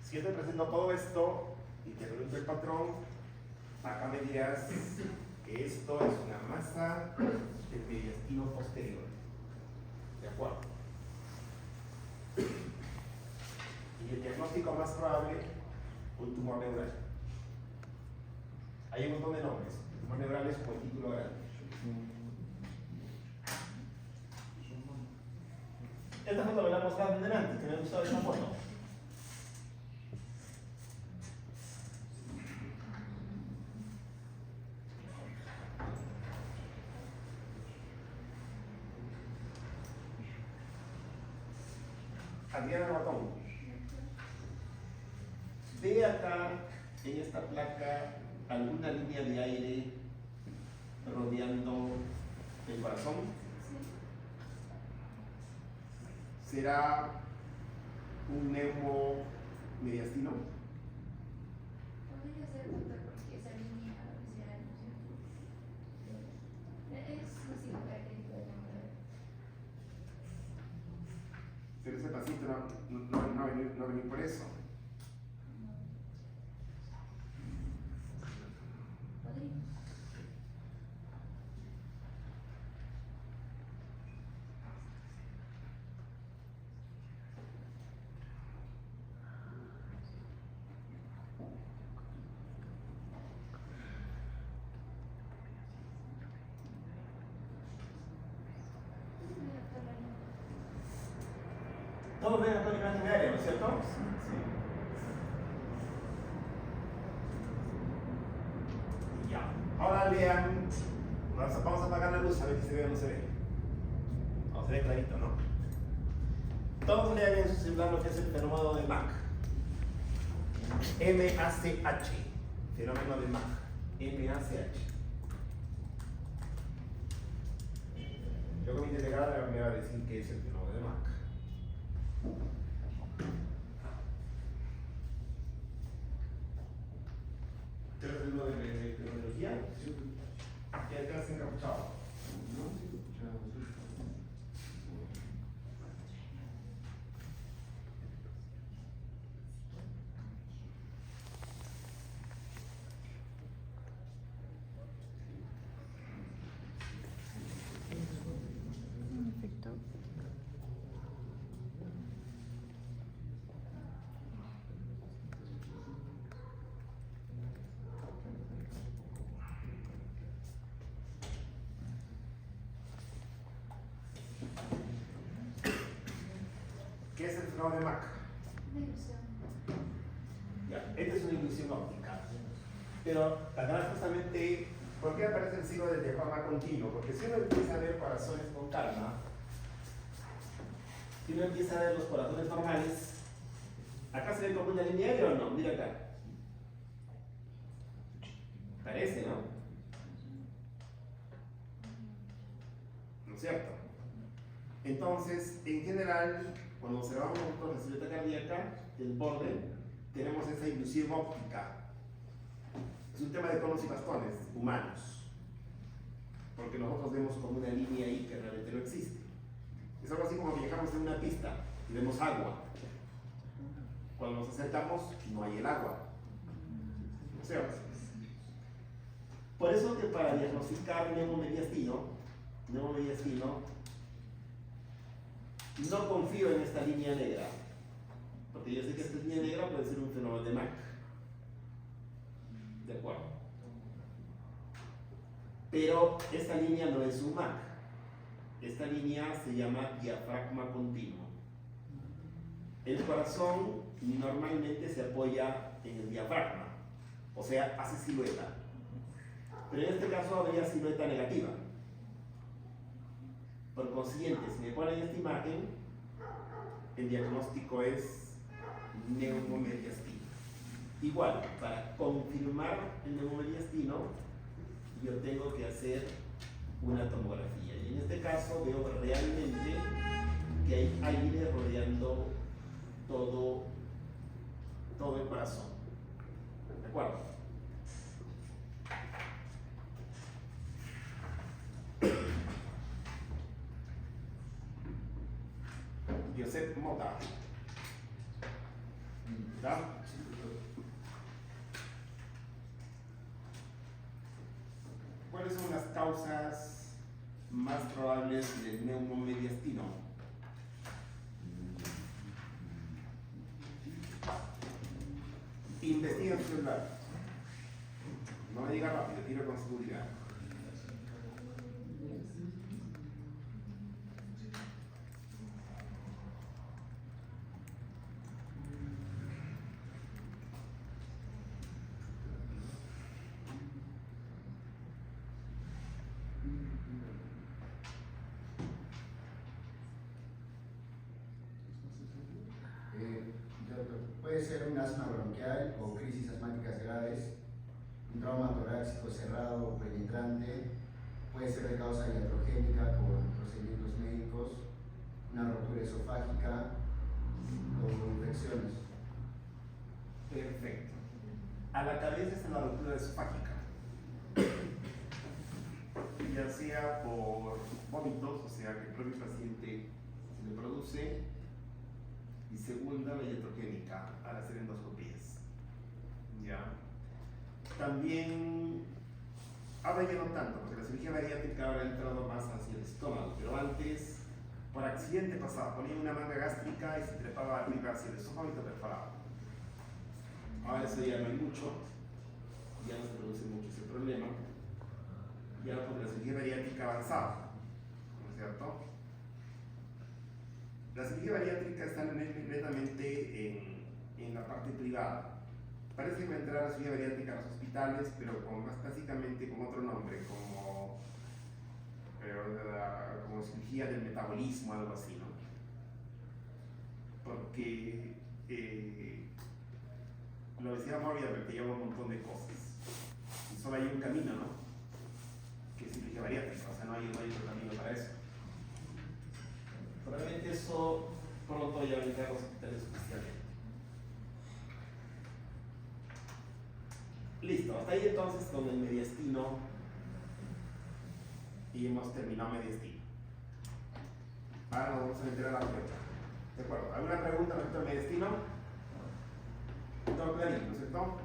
Speaker 1: Si yo te presento todo esto y te pregunto el patrón, acá me dirás que esto es una masa de mediastino posterior. ¿De acuerdo? Y el diagnóstico más probable, un tumor neural. Hay un montón de nombres. Tumor neural es como el título grande. Esta foto me la mostraba delante, que me ha gustado esta foto. Adriana Ratón. Ve acá en esta placa alguna línea de aire rodeando el corazón. ¿Será un neumomediastino?
Speaker 2: Podría ser, doctor, porque esa línea visceral es así característica del tumor.
Speaker 1: Pero ese paciente no ha venido por eso.
Speaker 2: Podría.
Speaker 1: Todos ven acá una imagen aérea, ¿no es cierto? Sí. Ya. Ahora vean, vamos a apagar la luz a ver si se ve o no se ve. No, se ve clarito, ¿no? Todos lean en su celular lo que es el fenómeno de Mach. MACH. Fenómeno de Mach. MACH. Yo como integrada me va a decir qué es el fenómeno de Mach. ¿Ustedes ven lo de biología? Ya te has encapuchado, ¿no? ¿Qué es el fenómeno de Mach?
Speaker 2: Una ilusión.
Speaker 1: Ya, esta es una ilusión óptica. Pero acá justamente, ¿por qué aparece el signo del diafragma continuo? Porque si uno empieza a ver corazones con calma, si uno empieza a ver los corazones normales, acá se ve como una línea negra o no, mira acá. Parece, ¿no? ¿No es cierto? Entonces, en general, cuando observamos nosotros la silueta cardíaca, el borde, tenemos esa ilusión óptica. Es un tema de conos y bastones humanos, porque nosotros vemos como una línea ahí que realmente no existe. Es algo así como viajamos en una pista y vemos agua. Cuando nos acercamos, no hay el agua. ¿No es cierto? Por eso que para diagnosticar neumomediastino, no confío en esta línea negra, porque yo sé que esta línea negra puede ser un fenómeno de Mach. ¿De acuerdo? Pero esta línea no es un Mach. Esta línea se llama diafragma continuo. El corazón normalmente se apoya en el diafragma, o sea, hace silueta. Pero en este caso habría silueta negativa. Por consiguiente, si me ponen esta imagen, el diagnóstico es neumomediastino. Igual, para confirmar el neumomediastino, yo tengo que hacer una tomografía. Y en este caso veo realmente que hay aire rodeando todo el corazón. ¿De acuerdo? Josep Mota. ¿Verdad? ¿Cuáles son las causas más probables del neumomediastino? Investiga en su celular. No me diga rápido, tiro con seguridad.
Speaker 5: Puede ser un asma bronquial o crisis asmáticas graves, un trauma torácico cerrado o penetrante, puede ser de causa iatrogénica por procedimientos médicos, una rotura esofágica o infecciones.
Speaker 1: Perfecto. A la cabeza está la rotura esofágica, ya sea por vómitos, o sea que el propio paciente se le produce, y segunda, la iatrogénica al hacer endoscopías. ¿Ya? También, ahora ya no tanto, porque la cirugía bariátrica ahora ha entrado más hacia el estómago, pero antes, por accidente pasaba, ponía una manga gástrica y se trepaba arriba hacia el estómago y te perforaba. Ahora eso ya no hay mucho, ya no se produce mucho ese problema, ya porque la cirugía bariátrica avanzaba, ¿no es cierto? La cirugía bariátrica está netamente en la parte privada. Parece que va a entrar la cirugía bariátrica a los hospitales, pero básicamente con otro nombre, como cirugía del metabolismo, algo así, ¿no? Porque la obesidad mórbida te lleva un montón de cosas. Y solo hay un camino, ¿no? Que es cirugía bariátrica, o sea, no hay otro camino para eso. Probablemente eso pronto ya vendrá a los hospitales oficialmente. Listo, hasta ahí entonces con el mediastino y hemos terminado mediastino. Ahora nos vamos a meter a la pregunta. ¿De acuerdo? ¿Alguna pregunta respecto al mediastino? Todo clarito, ¿no es cierto?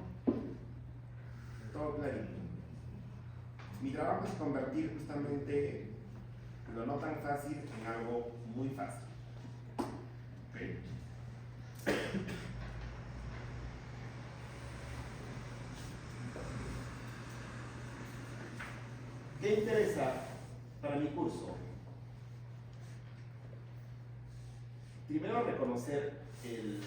Speaker 1: Todo clarito. Mi trabajo es convertir justamente lo no tan fácil en algo muy fácil. ¿Okay? ¿Qué interesa para mi curso? Primero reconocer el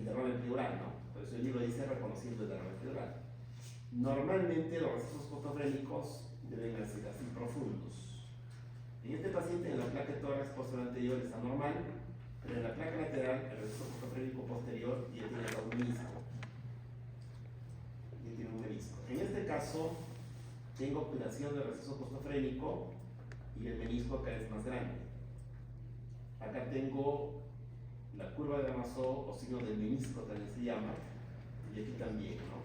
Speaker 1: derrame pleural, ¿no? Por eso el libro dice reconociendo el derrame pleural. Normalmente los recesos costofrénicos deben ser así profundos. En este paciente, en la placa de tórax posterior anterior está normal, pero en la placa lateral, el receso costofrénico posterior ya tiene un menisco. Ya tiene un menisco. En este caso, tengo obturación del receso costofrénico y el menisco acá es más grande. Acá tengo la curva de Damasó o signo del menisco también se llama, y aquí también, ¿no?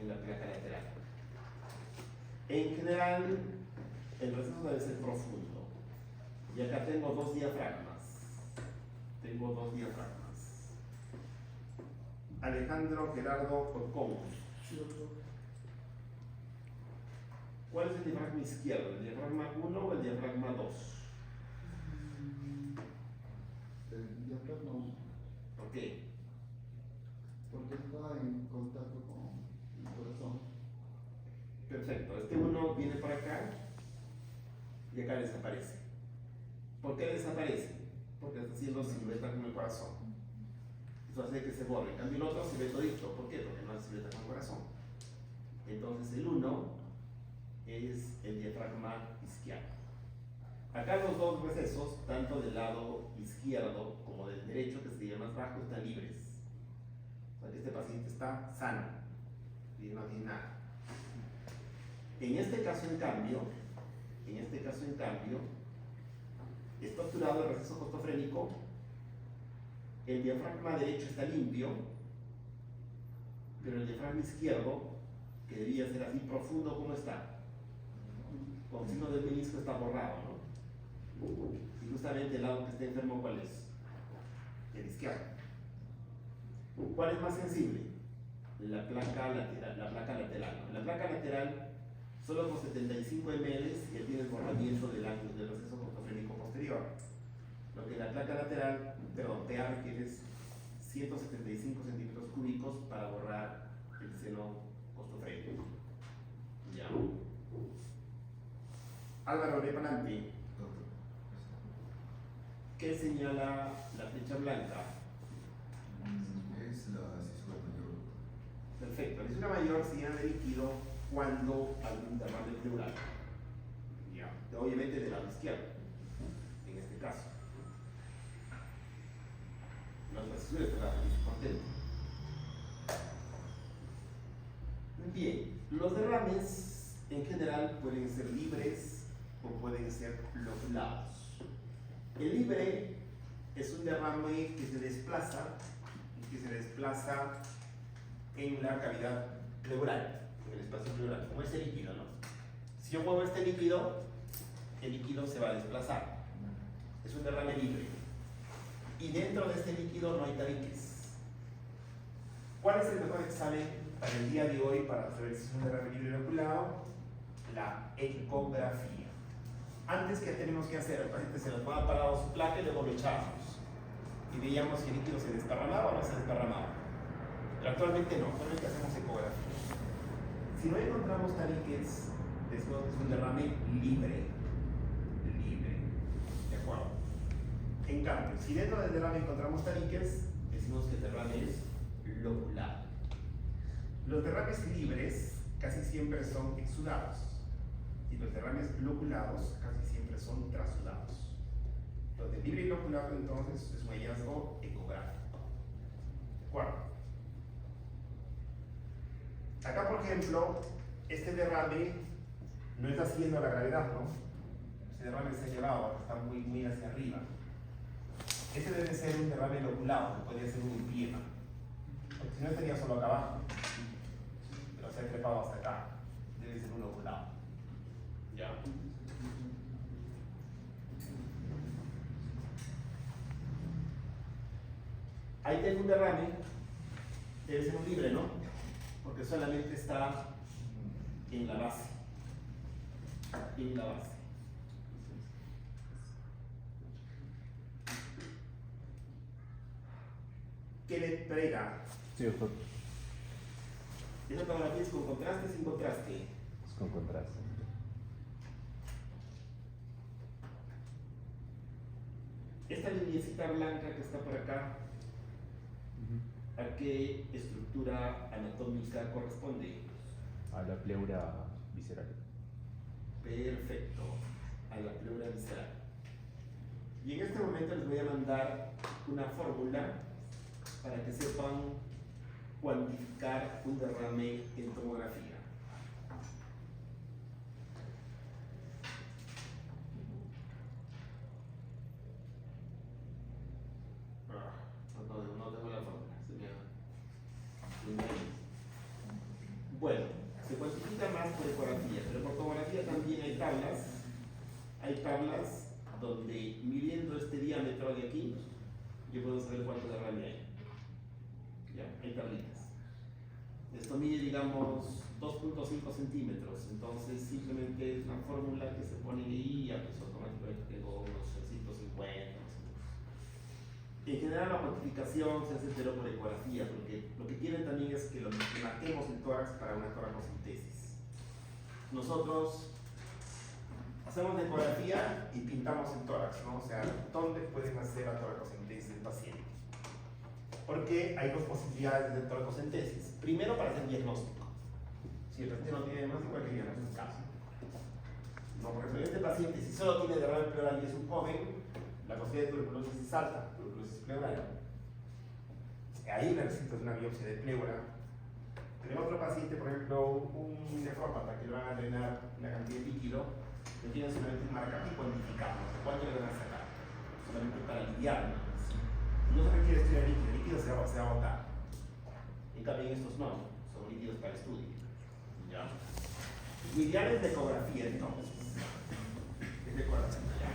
Speaker 1: En la placa lateral. En general, el receso debe ser profundo. Y acá tengo dos diafragmas. Tengo dos diafragmas. Alejandro Gerardo Corcón. ¿Cuál es el diafragma izquierdo? ¿El diafragma 1 o el diafragma 2?
Speaker 5: El diafragma 1.
Speaker 1: ¿Por qué?
Speaker 5: Porque está en contacto con el corazón.
Speaker 1: Perfecto. Este 1 viene por acá y acá desaparece. ¿Por qué desaparece? Porque está haciendo silueta con el corazón. Eso hace que se borre. En cambio el otro se ve todito. ¿Por qué? Porque no hace silueta con el corazón. Entonces el 1 es el diafragma izquierdo. Acá los dos recesos, tanto del lado izquierdo como del derecho, que sería más bajo, están libres. O sea que este paciente está sano y no tiene nada. En este caso, en cambio, está obturado el receso costofrénico, el diafragma derecho está limpio, pero el diafragma izquierdo, que debía ser así profundo como está, con signo del menisco, está borrado, ¿no? Y justamente el lado que está enfermo, ¿cuál es? El izquierdo. ¿Cuál es más sensible? La placa lateral. ¿No? La placa lateral, solo con 75 ml ya tiene el borramiento del receso costofrénico posterior. Lo que la placa lateral, PA requiere 175 centímetros cúbicos para borrar el seno costofrénico. Ya. Álvaro Lepananti, ¿qué señala la flecha blanca?
Speaker 5: Es la cisura mayor.
Speaker 1: Perfecto, la fisura mayor se llena de líquido cuando hay un derrame pleural. Ya. Obviamente del lado izquierdo, en este caso. No es la fisura, es la contento. Bien, los derrames en general pueden ser libres o pueden ser lobulados. El libre es un derrame que se desplaza en la cavidad pleural, en el espacio pleural, como este líquido, ¿no? Si yo muevo este líquido, el líquido se va a desplazar. Es un derrame libre. Y dentro de este líquido no hay tabiques. ¿Cuál es el mejor examen para el día de hoy para saber si es un derrame libre inoculado? La ecografía. Antes, ¿qué tenemos que hacer? El paciente se nos va parado su placa y luego lo echamos. Y veíamos si el líquido se desparramaba o no se desparramaba. Pero actualmente no, actualmente hacemos ecografía. Si no encontramos tabiques, decimos que es un derrame libre. ¿De acuerdo? En cambio, si dentro del derrame encontramos tabiques, decimos que el derrame es lobulado. Los derrames libres casi siempre son exudados. Y los derrames lobulados casi siempre son trasudados. Los de libre y lobulado entonces es un hallazgo ecográfico. ¿De acuerdo? Acá, por ejemplo, este derrame no está siguiendo la gravedad, ¿no? Este derrame se ha llevado, está muy hacia arriba. Este debe ser un derrame lobulado, que podría ser un empiema. Porque si no estaría solo acá abajo, pero se ha trepado hasta acá. Debe ser un lobulado. ¿Ya? Ahí tengo un derrame, debe ser un libre, ¿no? Porque solamente está en la base. En la base. Kenneth Pereira.
Speaker 6: Sí, doctor.
Speaker 1: ¿Esa tomografía es con contraste o sin contraste?
Speaker 6: Es con contraste.
Speaker 1: Esta lineecita blanca que está por acá, ¿a qué estructura anatómica corresponde?
Speaker 6: A la pleura visceral.
Speaker 1: Perfecto, a la pleura visceral. Y en este momento les voy a mandar una fórmula para que sepan cuantificar un derrame en tomografía. No tengo la fórmula, se me ha ido. Bueno, se cuantifica más por ecografía, pero por tomografía también hay tablas. Hay tablas donde midiendo este diámetro de aquí, yo puedo saber cuánto derrame hay. Ya, hay tablitas. Esto mide, digamos, 2.5 centímetros, entonces simplemente es una fórmula que se pone ahí y ya pues automáticamente tengo unos 150. En general la cuantificación se hace pero por ecografía, porque lo que quieren también es que marquemos el tórax para una toracocentesis. Nosotros hacemos la ecografía y pintamos el tórax, ¿no? O sea, ¿dónde pueden hacer la toracocentesis del paciente? Porque hay dos posibilidades de toracocentesis. Primero, para hacer diagnóstico. Si el paciente no tiene diagnóstico, hay que diagnosticar. No, por ejemplo, este paciente, si solo tiene derrame pleural y es un joven, la posibilidad de tuberculosis es alta, tuberculosis pleural. Ahí necesitas una biopsia de pleura. Pero en otro paciente, por ejemplo, un nefrópata que le van a drenar una cantidad de líquido, no tiene solamente un marcador y cuantificamos cuánto le van a sacar, solamente para lidiar. No se requiere estudiar líquido, el líquido se va a botar. En cambio, estos no, son líquidos para estudio. ¿Ya? Ideales de ecografía, entonces. Es de ecografía, ¿ya?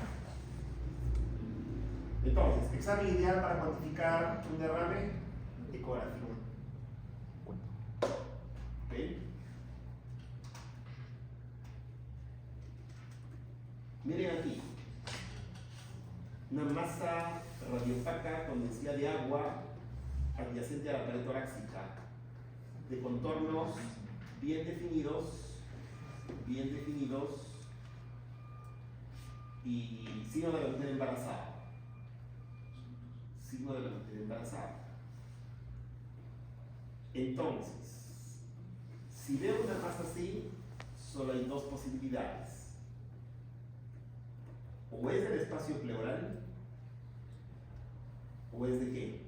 Speaker 1: Entonces, examen ideal para cuantificar un derrame, ecografía. ¿Ok? Miren aquí. Una masa radiopaca con densidad de agua adyacente a la pared torácica, de contornos bien definidos y signo de la mujer embarazada. Signo de la mujer embarazada. Entonces, si veo una masa así, solo hay dos posibilidades. O es del espacio pleural, o es de qué.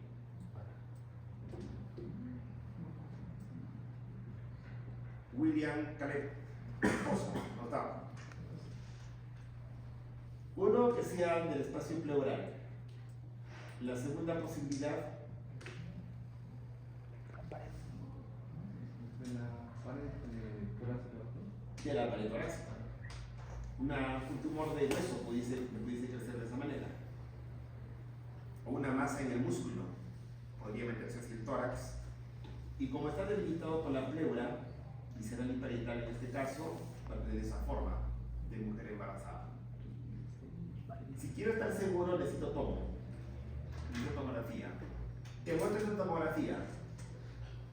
Speaker 1: William Caleb Pozo, notado. Uno, que sea del espacio pleural. La segunda posibilidad, de la pared torácica. Un tumor de hueso pudiese crecer de esa manera. O una masa en el músculo podría meterse hacia el tórax. Y como está delimitado por la pleura, visceral y parietal en este caso, va a tener esa forma de mujer embarazada. Si quiero estar seguro, necesito tomografía. Te muestro esta tomografía,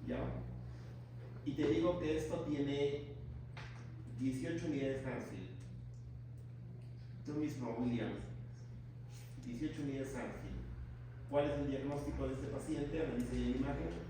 Speaker 1: ¿ya? Y te digo que esto tiene 18 unidades Hansfield. Tú mismo, William, 18 unidades Hansfield. ¿Cuál es el diagnóstico de este paciente? Analice la imagen.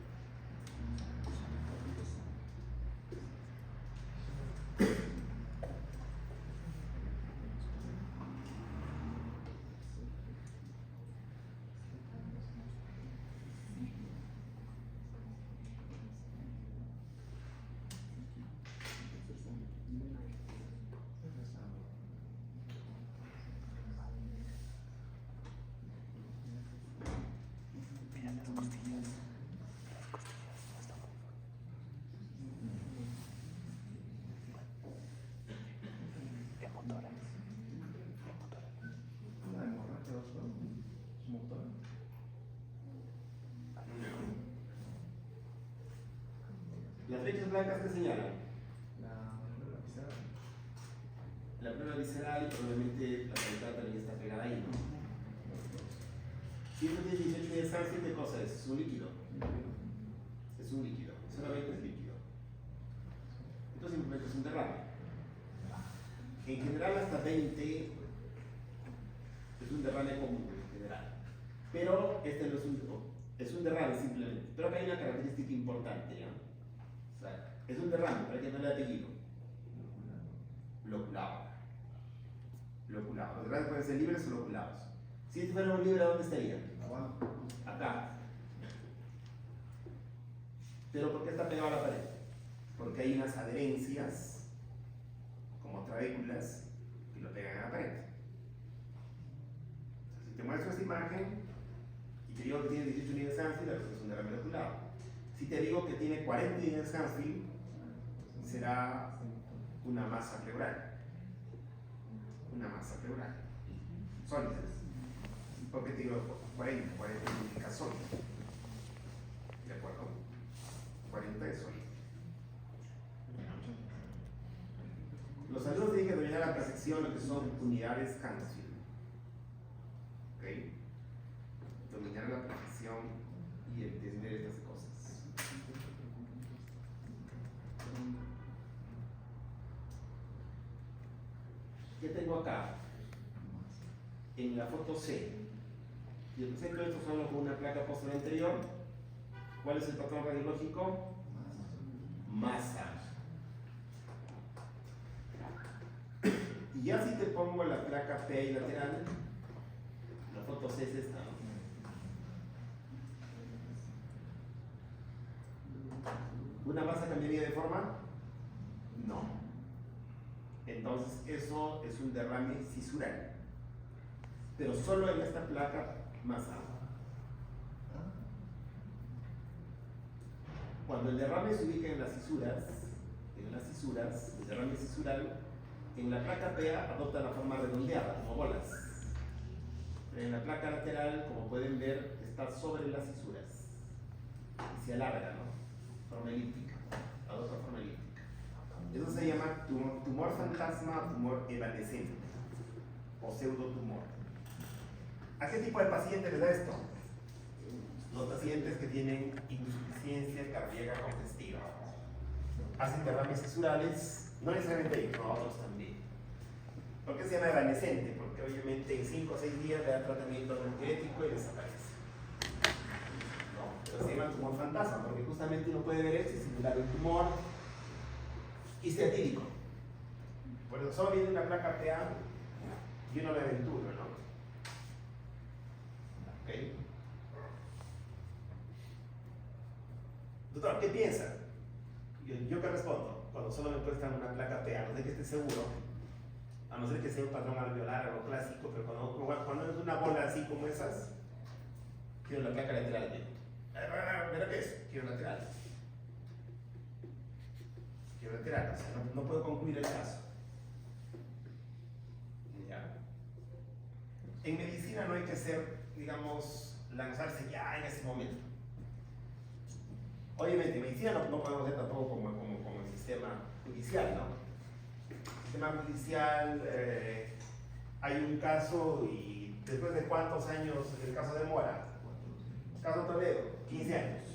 Speaker 1: Las flechas blancas que señalan la pleura visceral y probablemente la cavidad también está pegada ahí, ¿no? 118 unidades Hansfield, ¿qué cosa es? Es un líquido. Es un líquido. Solamente es líquido. Esto simplemente es un derrame. En general hasta 20 es un derrame común. general. Pero este no es un derrame simplemente. Pero acá hay una característica importante, ¿ya? O sea, es un derrame, para que no le apellido. Loculado. Loculado. Los derrames pueden ser libres o loculados. Si este fuera un libre, ¿dónde estaría?
Speaker 5: Abajo.
Speaker 1: Acá. ¿Pero por qué está pegado a la pared? Porque hay unas adherencias, como trabéculas, que lo pegan a la pared. Si te muestro esta imagen y te digo que tiene 18 unidades Hansfield, es un derrame loculado. Si te digo que tiene 40 unidades Hansfield, será una masa pleural. Una masa pleural. Sólida. ¿Por qué te digo 40? 40 significa sólido. ¿De acuerdo? 40 es sólido. Los alumnos tienen que dominar a la perfección lo que son unidades Hansfield. ¿Ok? Dominar a la perfección y entender estas cosas. ¿Qué tengo acá? En la foto C. Yo pensé que esto solo con una placa posterior anterior. ¿Cuál es el patrón radiológico? Masa. Y ya si te pongo la placa P lateral, la foto C es esta, ¿no? ¿Una masa cambiaría de forma? No. Entonces eso es un derrame cisural. Pero solo en esta placa masa. Cuando el derrame se ubica en las cisuras, el derrame cisural, en la placa PA adopta la forma redondeada, como bolas. Pero en la placa lateral, como pueden ver, está sobre las cisuras. Y se alarga, ¿no? Forma elíptica, adopta forma elíptica. Eso se llama tumor fantasma o tumor evanescente, o pseudotumor. ¿A qué tipo de paciente les da esto? Los pacientes que tienen insuficiencia cardíaca congestiva. Hacen derrames cisurales, no necesariamente ellos, no, otros también. ¿Por qué se llama evanescente? Porque obviamente en 5 o 6 días le da tratamiento antidiurético y desaparece. ¿No? Pero se llama tumor fantasma, porque justamente uno puede ver esto y simular un tumor histiatídico. Por eso solo viene una placa PA y uno lo aventura, ¿no? ¿Ok? Doctor, ¿qué piensa? ¿Yo qué respondo? Cuando solo me prestan una placa PA, a no ser que esté seguro, a no ser que sea un patrón alveolar, algo clásico, pero cuando es una bola así como esas, quiero la placa lateral. ¿Pero qué es? Quiero lateral. Quiero lateral, o sea, no puedo concluir el caso. ¿Ya? En medicina no hay que ser, digamos, lanzarse ya en ese momento. Obviamente, en medicina no podemos ser tampoco como el sistema judicial, ¿no? El sistema judicial, hay un caso y después de cuántos años el caso demora. Caso Toledo, 15 años,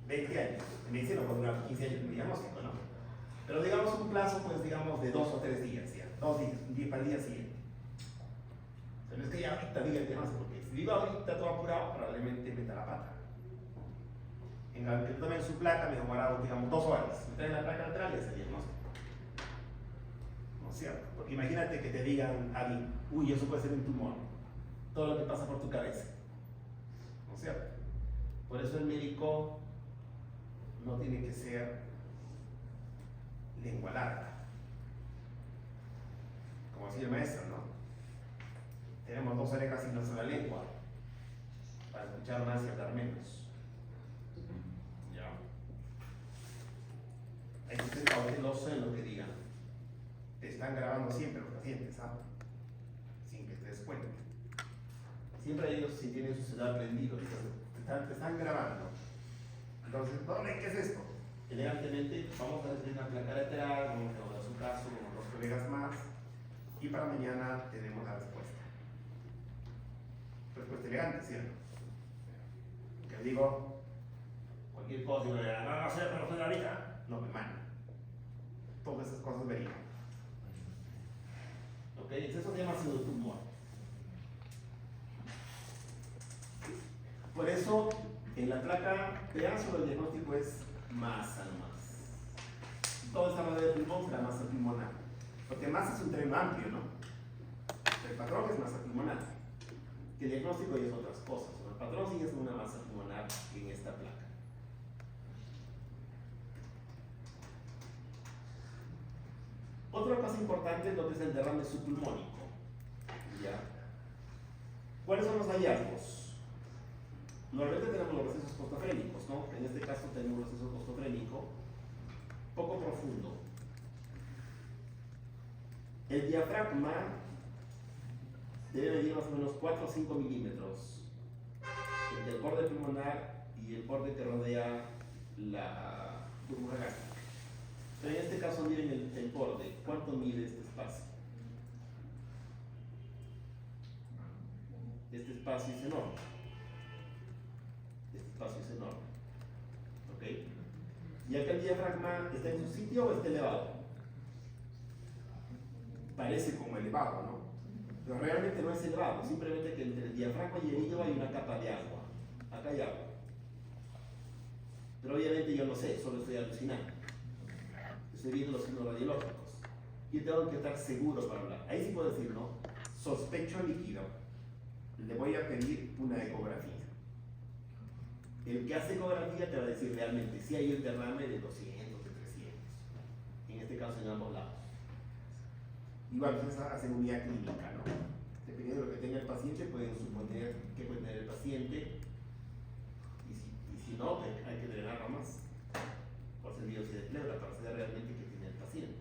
Speaker 1: 20 años. En medicina no puede durar 15 años en diagnóstico, ¿no? Pero digamos un plazo, pues digamos de 2 o 3 días, ya. 2 días, un día para el día siguiente. O sea, no es que ya ahorita diga el diagnóstico, porque si digo ahorita todo apurado, probablemente meta la pata. En cambio, que tú tomes su placa, me demoraba, digamos, 2 horas. Me traen la placa lateral y ese diagnóstico. ¿No es cierto? Porque imagínate que te digan a alguien, uy, eso puede ser un tumor. Todo lo que pasa por tu cabeza. ¿No es cierto? Por eso el médico no tiene que ser lengua larga. Como decía el maestro, ¿no? Tenemos 2 orejas y una sola lengua. Para escuchar más y hablar menos. Hay que ser cauteloso en lo que digan. Te están grabando siempre los pacientes, ¿sabes? Sin que te des cuenta. Siempre ellos, si tienen su celular prendido, te están grabando. Entonces, ¿qué es esto? Elegantemente, vamos a hacer una placa lateral, vamos a dar su caso con 2 colegas más, y para mañana tenemos la respuesta. Respuesta elegante, ¿cierto? Que digo, cualquier cosa, digo, no sé, pero soy ahorita. No, hermano. Todas esas cosas verían. ¿Ok? Eso se llama pseudotumor. Por eso, en la placa PA solo el diagnóstico es masa nomás. Toda esa madera de pulmón será masa pulmonar. Porque masa es un término amplio, ¿no? El patrón es masa pulmonar. Que el diagnóstico ya es otras cosas. El patrón sí es una masa pulmonar en esta placa. Otra cosa importante es lo que es el derrame subpulmónico. ¿Ya? ¿Cuáles son los hallazgos? Normalmente tenemos los recesos costofrénicos, ¿no? En este caso tenemos un receso costofrénico poco profundo. El diafragma debe medir más o menos 4 o 5 milímetros entre el borde pulmonar y el borde que rodea la burbuja gástrica. Pero en este caso miren el borde. ¿Cuánto mide este espacio? Este espacio es enorme. Este espacio es enorme. ¿Ok? ¿Y acá el diafragma está en su sitio o está elevado? Parece como elevado, ¿no? Pero realmente no es elevado. Simplemente que entre el diafragma y el hígado hay una capa de agua. Acá hay agua. Pero obviamente yo no sé, solo estoy alucinando. Estoy viendo los signos radiológicos. Yo tengo que estar seguro para hablar. Ahí sí puedo decir, ¿no? Sospecho líquido. Le voy a pedir una ecografía. El que hace ecografía te va a decir realmente si hay un derrame de 200, de 300. En este caso en ambos lados. Igual ustedes hacen unidad clínica, ¿no? Dependiendo de lo que tenga el paciente, pueden suponer que puede tener el paciente. Y si no, hay que drenarlo más. Por ser biopsia de pleura, para saber realmente qué tiene el paciente.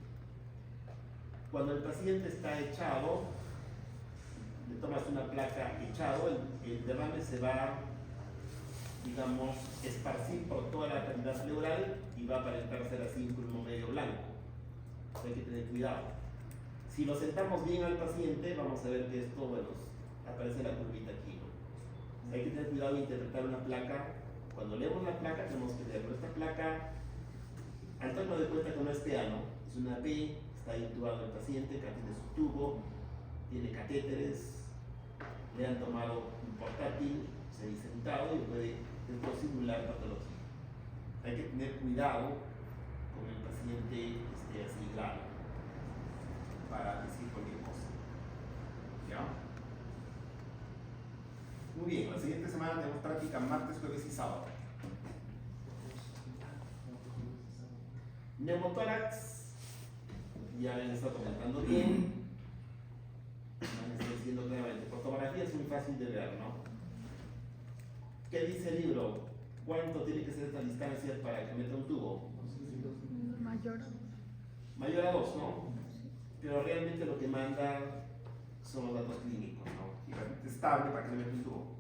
Speaker 1: Cuando el paciente está echado, le tomas una placa echado, el derrame se va, digamos, esparcir por toda la cavidad pleural y va a aparentar ser así un pulmón medio blanco. Hay que tener cuidado. Si lo sentamos bien al paciente, vamos a ver que esto, bueno, aparece la curvita aquí, ¿no? Hay que tener cuidado de interpretar una placa. Cuando leemos la placa, tenemos que leer esta placa. Al toque de cuenta que no es PA, ¿no? Es una P, está intubado el paciente, acá tiene su tubo, tiene catéteres, le han tomado un portátil, se ha sentado y puede simular patología. Hay que tener cuidado con el paciente así grave para decir cualquier cosa. ¿Ya? Muy bien, la siguiente semana tenemos práctica martes, jueves y sábado. Neumotórax, ya me está comentando bien. Me está diciendo claramente. Por tomografía es muy fácil de ver, ¿no? ¿Qué dice el libro? ¿Cuánto tiene que ser esta distancia para que meta un tubo?
Speaker 4: Mayor.
Speaker 1: Mayor a 2, ¿no? Pero realmente lo que manda son los datos clínicos, ¿no? Y realmente estable para que le meta un tubo.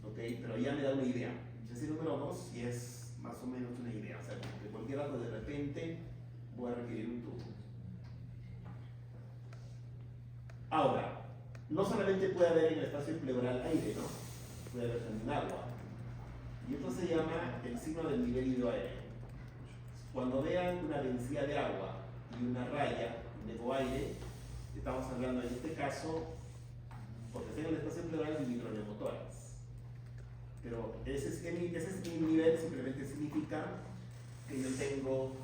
Speaker 1: Ok, pero ya me da una idea. Es el número 2 y es más o menos una idea. O sea, como que cualquier dato de repente voy a requerir un tubo. Ahora, no solamente puede haber en el espacio pleural aire, ¿no? Puede haber también agua. Y esto se llama el signo del nivel hidroaéreo. Cuando vean una densidad de agua y una raya de aire, estamos hablando en este caso, porque está en el espacio pleural, de microneumotórax. Pero ese nivel simplemente significa que yo tengo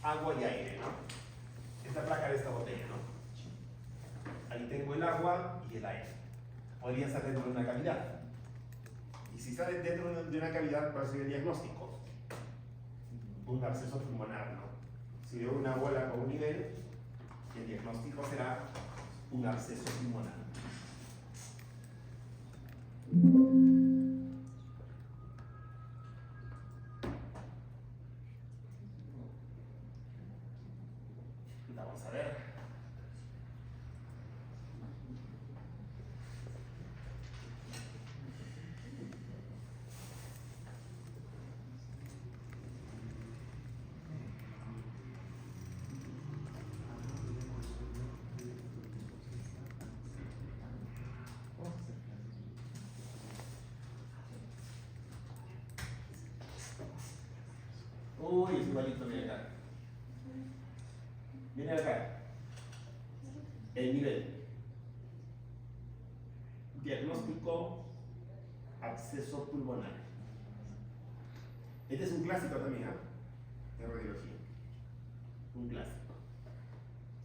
Speaker 1: agua y aire, ¿no? Esta placa de esta botella, ¿no? Ahí tengo el agua y el aire. Podría estar dentro de una cavidad. Y si está dentro de una cavidad, ¿cuál sería el diagnóstico? Un absceso pulmonar, ¿no? Si veo una bola con un nivel, el diagnóstico será un absceso pulmonar. Vamos a ver. Uy, es igualito, mira acá. Mira acá. El nivel. Diagnóstico absceso pulmonar. Este es un clásico también, de radiología. Un clásico.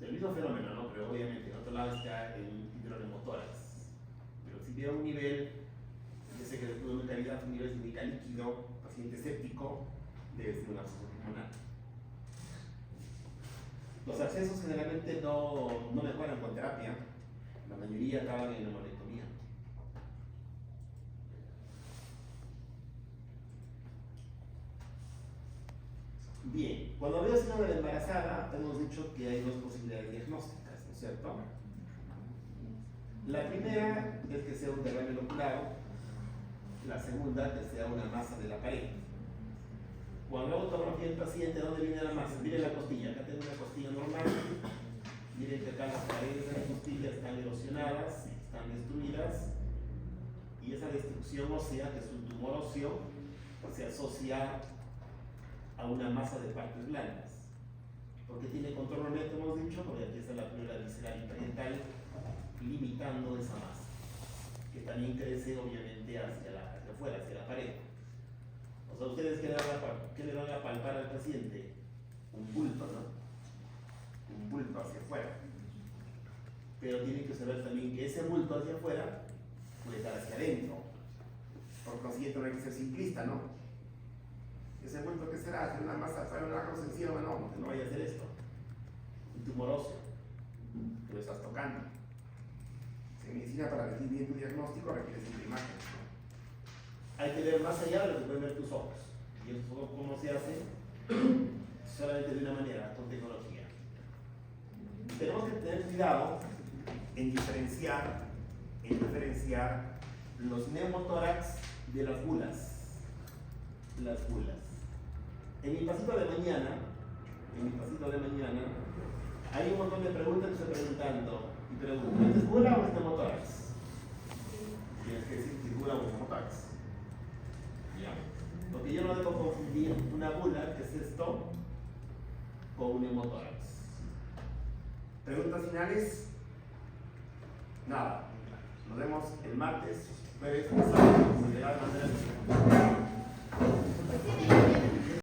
Speaker 1: El mismo fenómeno, ¿no? Pero obviamente en otro lado está el hidroneumotórax. Pero si tiene un nivel, yo sé que después de una calidad, un nivel sindical líquido, paciente séptico, debe ser un absceso pulmonar. Los abscesos generalmente no mejoran con terapia, la mayoría acaban en neumonectomía. Bien, cuando veo signo de la embarazada, hemos dicho que hay dos posibilidades diagnósticas, ¿no es cierto? La primera es que sea un derrame inoculado, la segunda que sea una masa de la pared. Cuando hago tomografía del paciente, ¿dónde viene la masa? Miren la costilla, acá tengo una costilla normal, miren que acá las paredes de la costilla están erosionadas, están destruidas, y esa destrucción ósea, que es un tumor óseo, se asocia a una masa de partes blandas. ¿Por qué tiene contorno neto, hemos dicho? Porque aquí está la pleura visceral y parietal limitando esa masa, que también crece obviamente hacia afuera, hacia la pared. O sea, ¿ustedes qué le van a palpar al paciente? Un bulto, ¿no? Un bulto hacia afuera. Pero tienen que saber también que ese bulto hacia afuera puede estar hacia adentro. Por consiguiente, no hay que ser simplista, ¿no? Ese bulto, ¿qué será? ¿Hacer una masa afuera, una cosa encima? No, que no vaya a hacer esto. Un tumor óseo, que lo estás tocando. En medicina, para decir bien tu diagnóstico, requiere simple imagen, ¿no? Hay que ver más allá de lo que pueden ver tus ojos. ¿Y eso cómo se hace? Solamente de una manera, con tecnología. Tenemos que tener cuidado en diferenciar los neumotórax de las bulas. Las bulas. En mi pasito de mañana, hay un montón de preguntas que estoy preguntando. Y pregunto, ¿es bula o es neumotórax? Tienes que decir si es bula o es neumotórax. ¿Ya? Porque yo no debo confundir una bula, que es esto, con un neumotórax. ¿Preguntas finales? Nada. Nos vemos el martes, jueves, sábado, de la manera